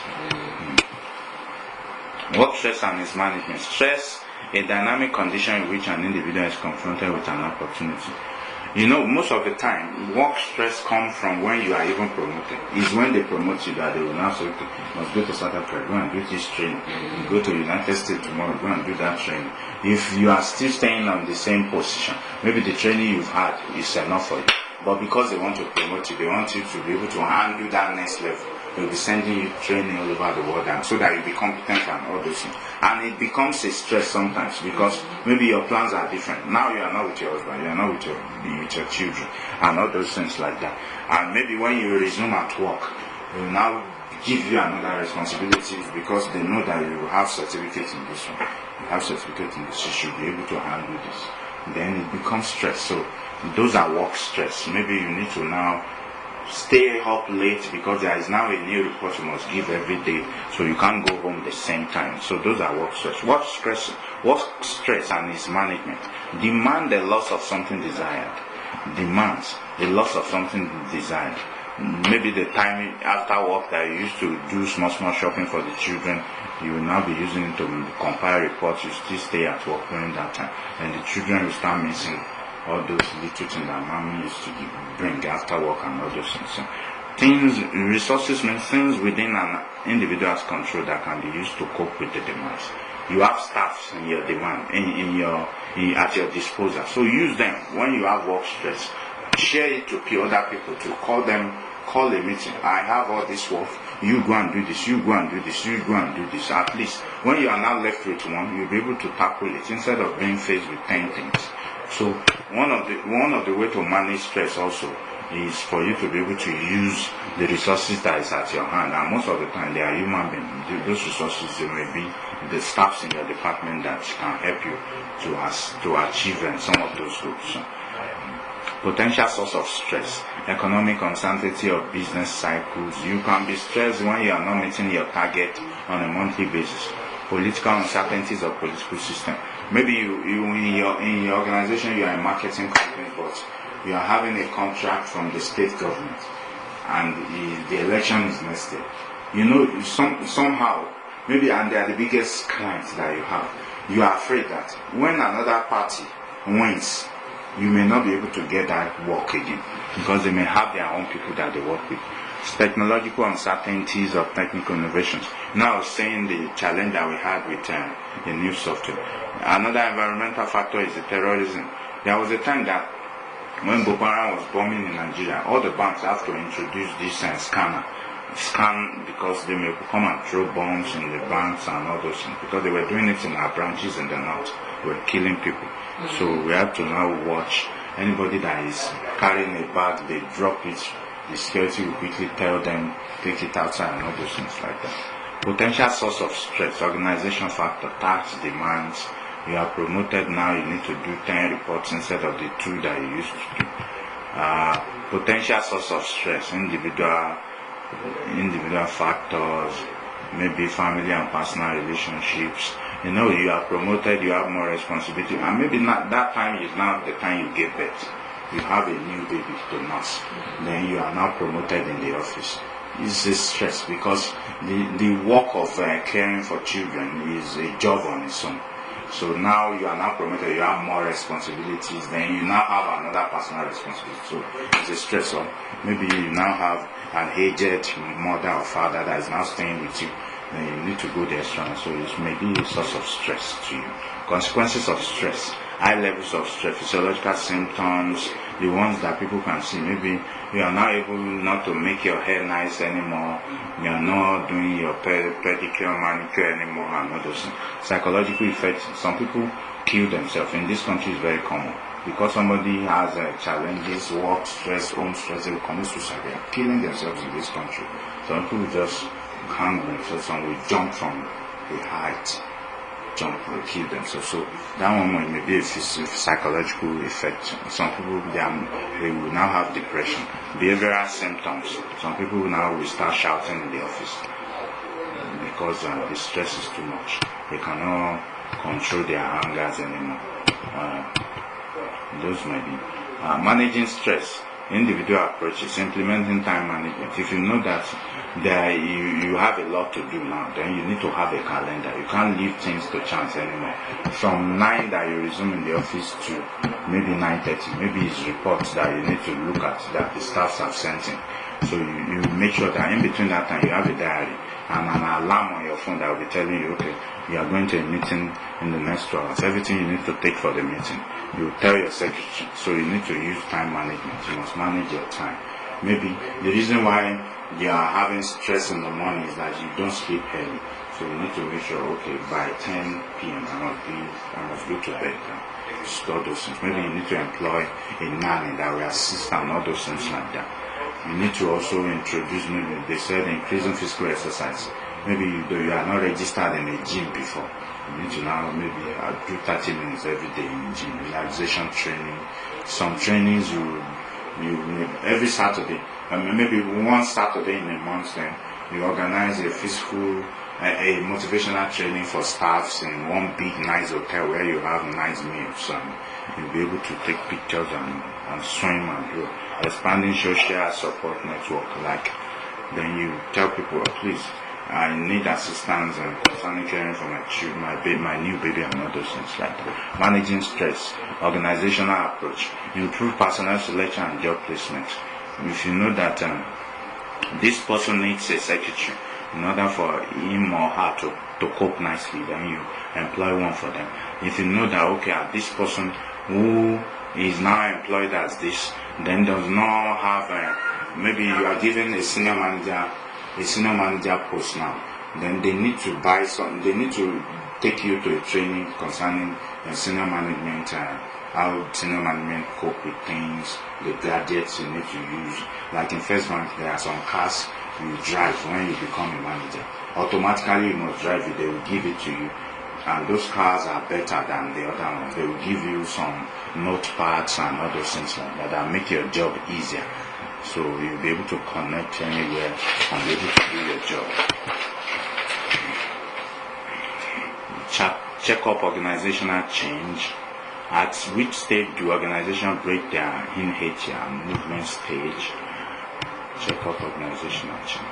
Work stress and its management. Stress, a dynamic condition in which an individual is confronted with an opportunity. Most of the time, work stress comes from when you are even promoted. It's when they promote you that they will now say, okay, you must go to South Africa, go and do this training. You go to the United States tomorrow, go and do that training. If you are still staying on the same position, maybe the training you've had is enough for you. But because they want to promote you, they want you to be able to handle that next level. They'll be sending you training all over the world, and so that you be competent and all those things. And it becomes a stress sometimes because maybe your plans are different. Now you are not with your husband, you are not with your children, and all those things like that. And maybe when you resume at work, they will now give you another responsibility because they know that you have certificate in this one. You have certificate in this, you should be able to handle this. Then it becomes stress. So those are work stress. Maybe you need to now stay up late because there is now a new report you must give every day, so you can't go home the same time. So those are work stress. Work stress and its management. Demand the loss of something desired. Demands the loss of something desired. Maybe the time after work that you used to do small shopping for the children, you will now be using it to compile reports. You still stay at work during that time, and the children will start missing all those little things that mommy used to bring after work and all those things. So resources mean things within an individual's control that can be used to cope with the demands. You have staffs in your demand, at your disposal. So use them when you have work stress. Share it to other people, to call a meeting. I have all this work. You go and do this, you go and do this, you go and do this. At least when you are now left with one, you'll be able to tackle it instead of being faced with 10 things. So one of the way to manage stress also is for you to be able to use the resources that is at your hand. And most of the time they are human beings. Those resources, they may be the staffs in your department that can help you to achieve some of those goals. So, potential source of stress. Economic uncertainty of business cycles. You can be stressed when you are not meeting your target on a monthly basis. Political uncertainties of political system. Maybe you in your organization, you are a marketing company, but you are having a contract from the state government, and the election is next year. Somehow, maybe, and they are the biggest clients that you have. You are afraid that when another party wins, you may not be able to get that work again because they may have their own people that they work with. Technological uncertainties of technical innovations. Now, I was saying the challenge that we had with the new software. Another environmental factor is the terrorism. There was a time that when Boko Haram was bombing in Nigeria, all the banks have to introduce this scan because they may come and throw bombs in the banks and all those things, because they were doing it in our branches in the north. They were killing people. So we have to now watch anybody that is carrying a bag, they drop it. The security will quickly tell them, take it outside and all those things like that. Potential source of stress, organization factor, tax demands. You are promoted now, you need to do 10 reports instead of the 2 that you used to do. Potential source of stress, individual factors, maybe family and personal relationships. You are promoted, you have more responsibility, and maybe not that time is now the time you give birth. You have a new baby to nurse, then you are now promoted in the office. It's a stress because the work of caring for children is a job on its own. So now you are now promoted, you have more responsibilities, then you now have another personal responsibility. So it's a stress. So maybe you now have an aged mother or father that is now staying with you, then you need to go the extra. So it may be a source of stress to you. Consequences of stress. High levels of stress, physiological symptoms, the ones that people can see. Maybe you are not able not to make your hair nice anymore, you are not doing your pedicure, manicure anymore, and all those things. Psychological effects. Some people kill themselves. In this country, it's very common. Because somebody has challenges, work stress, home stress, they will commit suicide. They are killing themselves in this country. Some people just hang themselves, some will jump from a height. jump will kill themselves. So that one may be a psychological effect. Some people they will now have depression, behavioral symptoms. Some people will start shouting in the office because the stress is too much. They cannot control their angers anymore. Those may be managing stress. Individual approaches, implementing time management. If you know that you have a lot to do now, then you need to have a calendar. You can't leave things to chance anymore. From 9 that you resume in the office to maybe 9:30, maybe it's reports that you need to look at that the staffs have sent in. So you make sure that in between that time you have a diary and an alarm on your phone that will be telling you, okay, you are going to a meeting in the next 2 hours. Everything you need to take for the meeting, you tell your secretary. So you need to use time management. You must manage your time. Maybe the reason why you are having stress in the morning is that you don't sleep early. So you need to make sure, okay, by 10 p.m. I must go to bed. Store those things. Maybe you need to employ a nanny that will assist and all those things like that. You need to also introduce, maybe they said increasing physical exercise. Maybe you are not registered in a gym before. You need to now maybe do 30 minutes every day in the gym. Relaxation training. Some trainings you every Saturday, maybe one Saturday in a month, then you organize a physical, a motivational training for staffs in one big nice hotel where you have nice meals and you'll be able to take pictures and swim and do expanding social support network. Like then you tell people, please, I need assistance concerning caring for my children, my new baby and all those things like that. Managing stress, organizational approach, improve personnel selection and job placement. If you know that this person needs a secretary in order for him or her to cope nicely, then you employ one for them. If you know that, okay, this person who is now employed as this, then does not have, maybe you are given a senior manager post now, then they need to buy some, they need to take you to a training concerning senior management, how senior management cope with things, the gadgets you need to use. Like in First Bank, there are some cars you drive when you become a manager. Automatically you must drive it, they will give it to you. And those cars are better than the other ones. They will give you some notepads and other things like that make your job easier. So you'll be able to connect anywhere and be able to do your job. Check up organizational change. At which stage do organizations break their inertia and movement stage? Check up organizational change.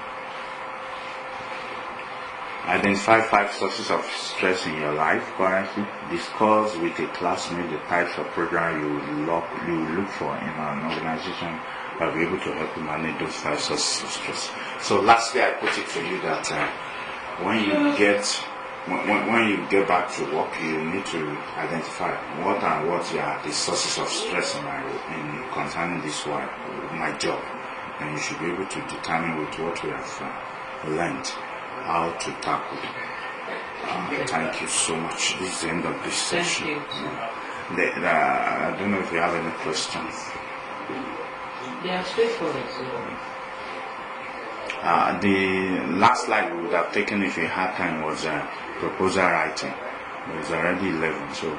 Identify 5 sources of stress in your life currently. Discuss with a classmate the types of program you will look for in an organization that will be able to help you manage those 5 sources of stress. So lastly, I put it to you that when you get back to work, you need to identify what are the sources of stress in concerning this one, my job, and you should be able to determine with what we have learned how to tackle. Thank you so much. This is the end of this session. I don't know if you have any questions. They are straightforward. The last slide we would have taken if we had time was proposal writing. It's already 11, so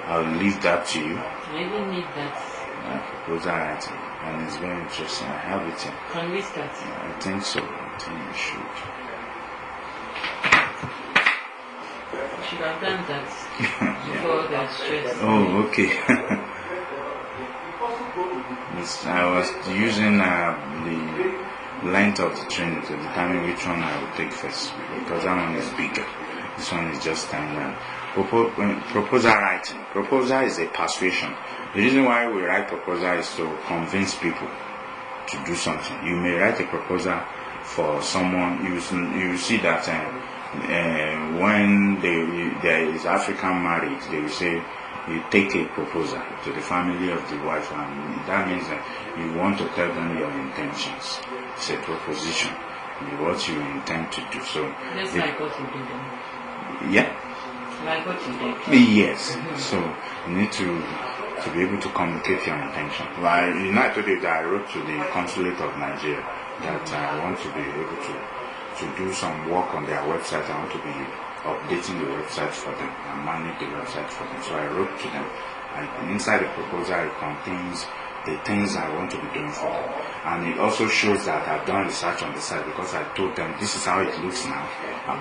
I'll leave that to you. I even need that. Proposal writing, and it's very interesting. I have it here. Can we start? I think so. I think we should. I should have done that before that stress. Oh, okay. I was using the length of the training to determine which one I would take first, because that one is bigger. This one is just 10. Proposal writing. Proposal is a persuasion. The reason why we write proposal is to convince people to do something. You may write a proposal for someone. You see that when there is African marriage, they will say you take a proposal to the family of the wife, and that means that you want to tell them your intentions. It's a proposition, what you intend to do. So that's like what you did. Yeah. Like what you did. Yes. So you need to be able to communicate your intention. Like I told you that I wrote to the consulate of Nigeria that I want to be able to do some work on their website. I want to be updating the website for them and manage the website for them. So I wrote to them. And inside the proposal, it contains the things I want to be doing for them. And it also shows that I've done research on the site, because I told them this is how it looks now,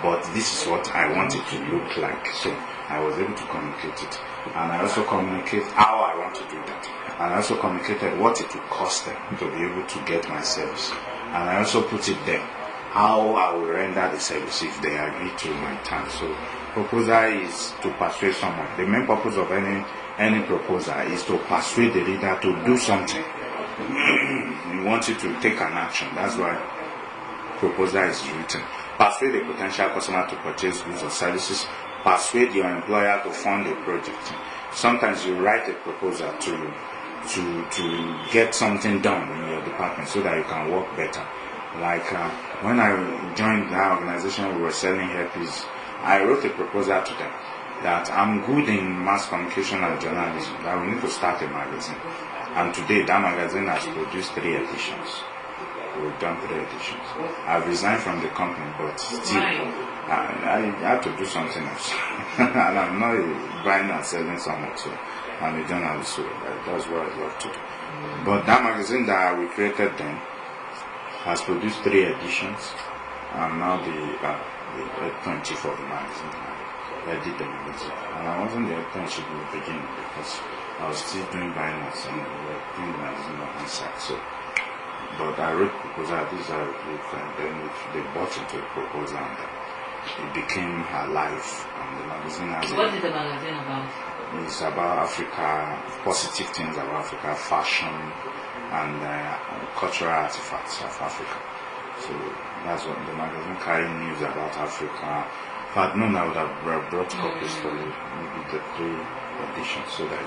but this is what I want it to look like. So I was able to communicate it. And I also communicate how I want to do that. And I also communicated what it would cost them to be able to get my service. And I also put it there, how I will render the service if they agree to my terms. So proposal is to persuade someone. The main purpose of any proposal is to persuade the reader to do something. You want you to take an action. That's why proposal is written. Persuade a potential customer to purchase goods or services. Persuade your employer to fund a project. Sometimes you write a proposal to get something done in your department so that you can work better. Like when I joined that organization, we were selling hairpiece. I wrote a proposal to them that I'm good in mass communication and journalism, that we need to start a magazine. And today that magazine has produced 3 editions. We've done 3 editions. I've resigned from the company, but still I had to do something else. And I'm not buying and selling so much. So I'm a journalist, so that's what I love to do. But that magazine that we created then has produced 3 editions. I'm now the editor-in-chief of the magazine. I did the magazine. And I wasn't the editor-in-chief in the beginning because I was still doing finance and doing the magazine on one side. So, but I wrote proposal, this I wrote, and then they bought into a proposal and it became alive. And the magazine has What is the magazine about? It's about Africa, positive things about Africa, fashion, and cultural artifacts of Africa. So that's what the magazine carrying news about Africa. If I'd known, I would have brought copies for maybe the 3 editions. So there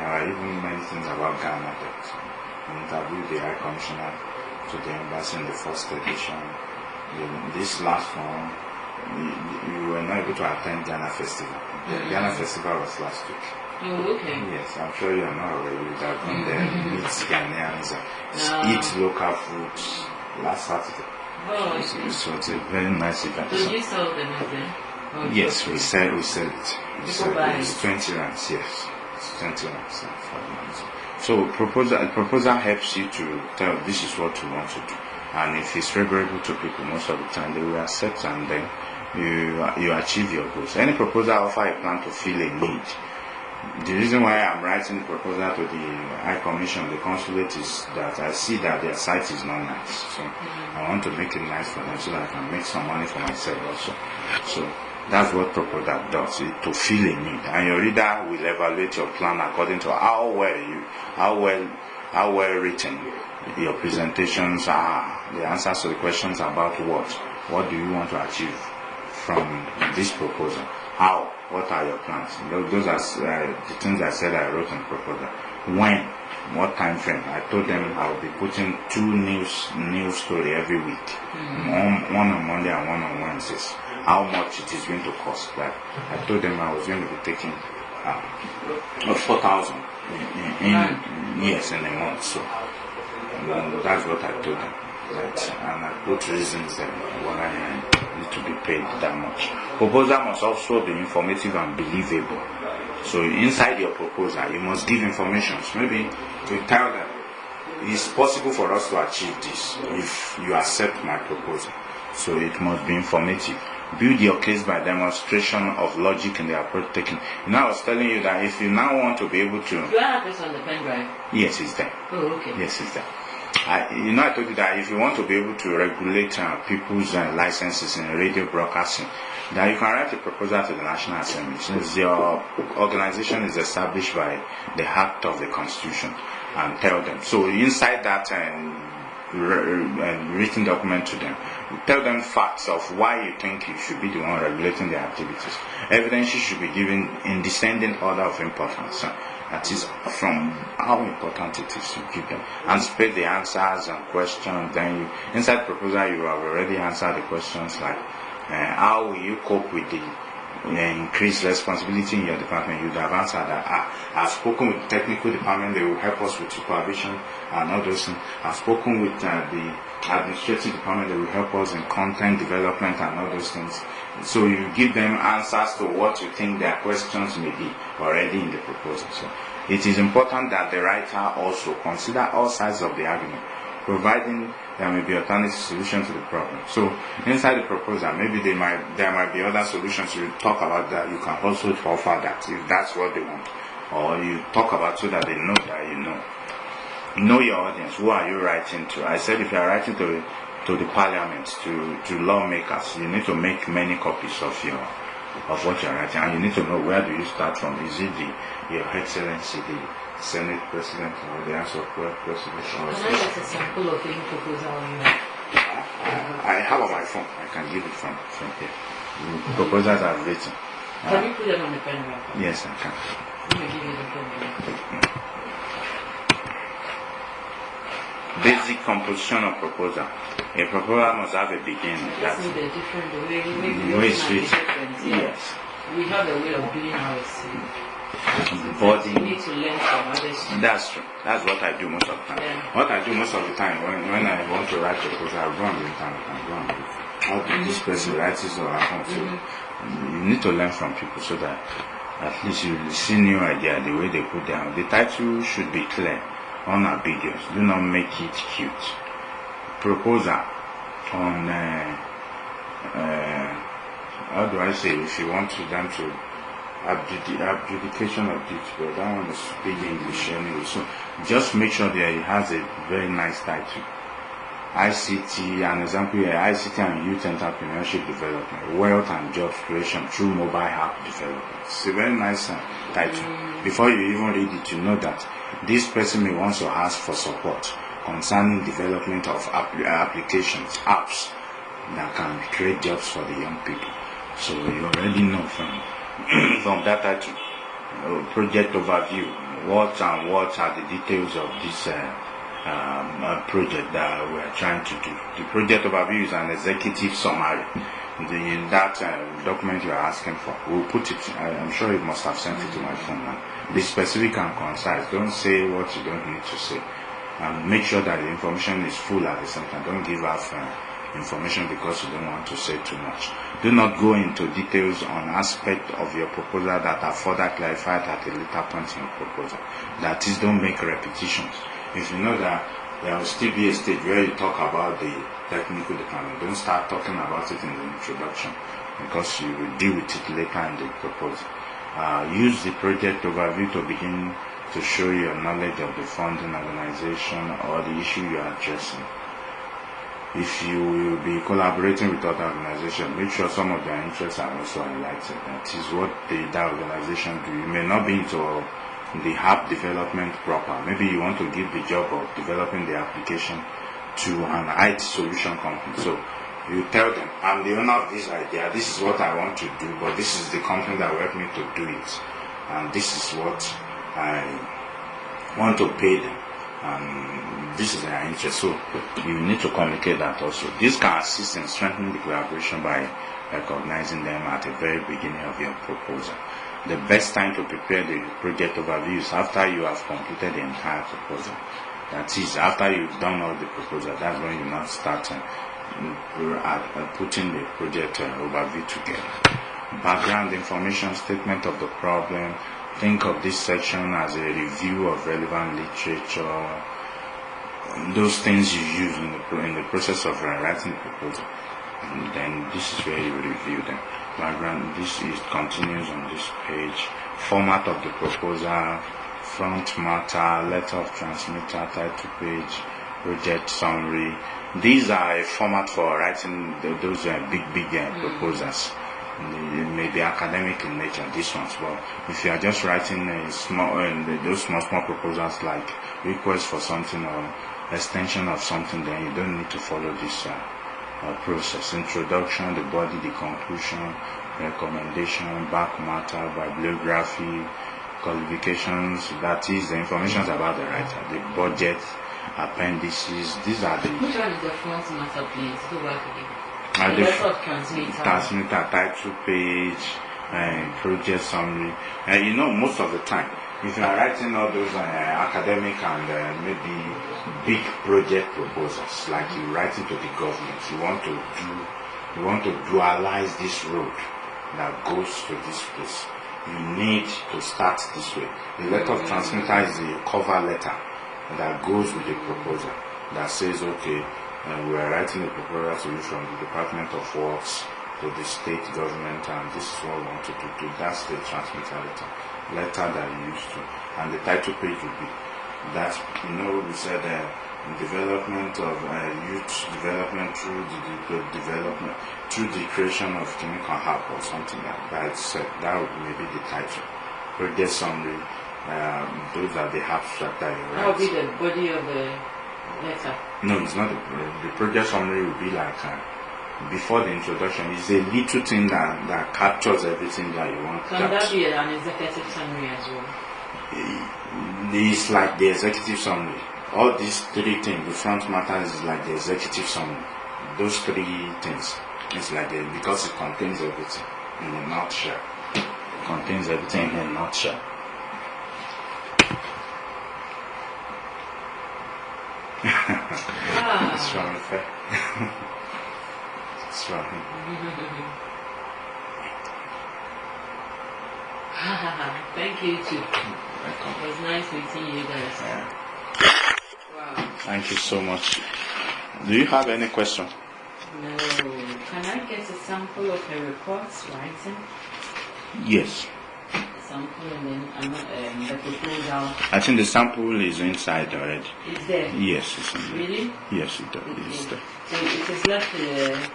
are even many things about Ghana that I interviewed the High Commissioner to the embassy in the 1st edition. This last one, you were not able to attend Ghana Festival. The Ghana Festival was last week. Oh, okay. Yes, I'm sure you are not aware. You would have been there, meet Ghanaians, eat local foods last Saturday. Oh, So it's a very nice event. so you sold them again? Yes, we sell it. People buy it. It's 20 rands, yes. It's 20 rands for the magazine. So proposal helps you to tell this is what you want to do. And if it's favorable to people, most of the time they will accept, and then you achieve your goals. Any proposal offer a plan to fill a need. The reason why I'm writing the proposal to the High Commission, the consulate, is that I see that their site is not nice. So I want to make it nice for them so that I can make some money for myself also. So that's what proposal does, to fill a need. And your reader will evaluate your plan according to how well written your presentations are, the answers to the questions about what do you want to achieve from this proposal, how, what are your plans. Those are the things I said I wrote in the proposal. When, what time frame. I told them I will be putting 2 news story every week, one on Monday and one on Wednesdays. How much it is going to cost. Like I told them I was going to be taking 4,000 in a month. So that's what I told them. And I put reasons that why I need to be paid that much. Proposal must also be informative and believable. So inside your proposal, you must give information. Maybe to tell them it's possible for us to achieve this if you accept my proposal. So it must be informative. Build your case by demonstration of logic in the approach taken. I was telling you that if you now want to be able to... Do I have this on the pen drive? Yes, it's there. Oh, okay. Yes, it's there. I told you that if you want to be able to regulate people's licenses in radio broadcasting, that you can write a proposal to the National Assembly. Since your organization is established by the Act of the Constitution, and tell them. So inside that written document to them, tell them facts of why you think you should be the one regulating their activities. Evidence should be given in descending order of importance. That is from how important it is to give them. Anticipate the answers and questions. Then inside proposal you have already answered the questions like how will you cope with the increase responsibility in your department, you'd have answered that I've spoken with the technical department, they will help us with supervision and all those things. I've spoken with the administrative department, they will help us in content development and all those things. So you give them answers to what you think their questions may be already in the proposal. So it is important that the writer also consider all sides of the argument, providing there may be alternative solution to the problem. So inside the proposal, maybe there might be other solutions. You talk about that. You can also offer that if that's what they want, or you talk about so that they know that you know your audience. Who are you writing to? I said if you are writing to the parliament, to lawmakers, you need to make many copies of what you are writing, and you need to know where do you start from. Is it your Excellency, the Senate President, or the House of President? Can I get a sample of any proposal you have? I have on my phone. I can give it from here. The proposals are written. Can you put them on the pen right? Yes, I can. Let me give you the pen. Basic composition of proposal. A proposal must have a beginning. That's the different way. The way it's written. Yes. We have a way of doing ours. Body. We need to learn from others. That's true. That's what I do most of the time. Yeah. What I do most of the time when I want to write a proposal, I go on the internet and go and look. How did this person write this or how? So you need to learn from people so that at least you see new idea the way they put down. The title should be clear, unambiguous. Do not make it cute. Proposal on how do I say, if you want them to abjudication of duty, but that one is big English anyway. So just make sure that it has a very nice title. ICT, an example here, ICT and Youth Entrepreneurship Development, Wealth and Job Creation through Mobile App Development. It's a very nice title. Before you even read it, you know that this person may want to ask for support concerning development of applications, apps that can create jobs for the young people. So you already know from that title. Project overview. What are the details of this project that we are trying to do? The project overview is an executive summary. In that document you are asking for, we'll put it. I'm sure you must have sent it to my phone now. Be specific and concise. Don't say what you don't need to say. And make sure that the information is full at the same time. Don't give out information because you don't want to say too much. Do not go into details on aspects of your proposal that are further clarified at a later point in your proposal. That is, don't make repetitions. If you know that there will still be a stage where you talk about the technical department, don't start talking about it in the introduction because you will deal with it later in the proposal. Use the project overview to begin to show your knowledge of the funding organization or the issue you are addressing. If you will be collaborating with other organizations, make sure some of their interests are also highlighted. That is what that organization do. You may not be into the app development proper. Maybe you want to give the job of developing the application to an IT solution company. So you tell them, I'm the owner of this idea, this is what I want to do, but this is the company that will help me to do it. And this is what I want to pay them. And this is their interest. So you need to communicate that also. This can assist in strengthening the collaboration by recognizing them at the very beginning of your proposal. The best time to prepare the project overview is after you have completed the entire proposal. That is, after you've done all the proposal, that's when you now start putting the project overview together. Background information, statement of the problem. Think of this section as a review of relevant literature. Those things you use in the process of writing the proposal. And then this is where you review them. Background, continues on this page. Format of the proposal, front matter, letter of transmitter, title page, project summary. These are a format for writing those big proposals. It may be academic in nature, these ones, but if you are just writing those small proposals like request for something or extension of something, then you don't need to follow this process. Introduction, the body, the conclusion, recommendation, back matter, bibliography, qualifications, that is the information about the writer, the budget, appendices. These are the... Which one is the front matter, please? Go back again. The transmitter, title page, project summary. Most of the time, if you are writing all those academic and maybe big project proposals, like you writing to the government, you want to dualize this road that goes to this place. You need to start this way. The letter of transmitter is the cover letter that goes with the proposal that says, okay, we are writing a proposal to you from the Department of Works to the state government, and this is what we want to do. That's the transmitter letter that you used to. And the title page would be that, we said development of youth development through the creation of chemical hub or something like that. That would maybe the title. Project summary, those are the abstract that you write. That would be the body of the letter. No, it's not. The project summary would be like before the introduction. It's a little thing that captures everything that you want. Can that be an executive summary as well? It's like the executive summary. All these three things, the front matter is like the executive summary. Those three things, it's like because it contains everything in a nutshell. It contains everything in a nutshell. It's from effect. It's from Thank you too. Welcome. It was nice meeting you guys. Yeah. Wow. Thank you so much. Do you have any question? No. Can I get a sample of the reports writing? Yes. A sample and then the proposal. I think the sample is inside already. Is there? Yes, it's in there. Really? Yes, it is there. So it is left the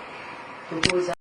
proposal.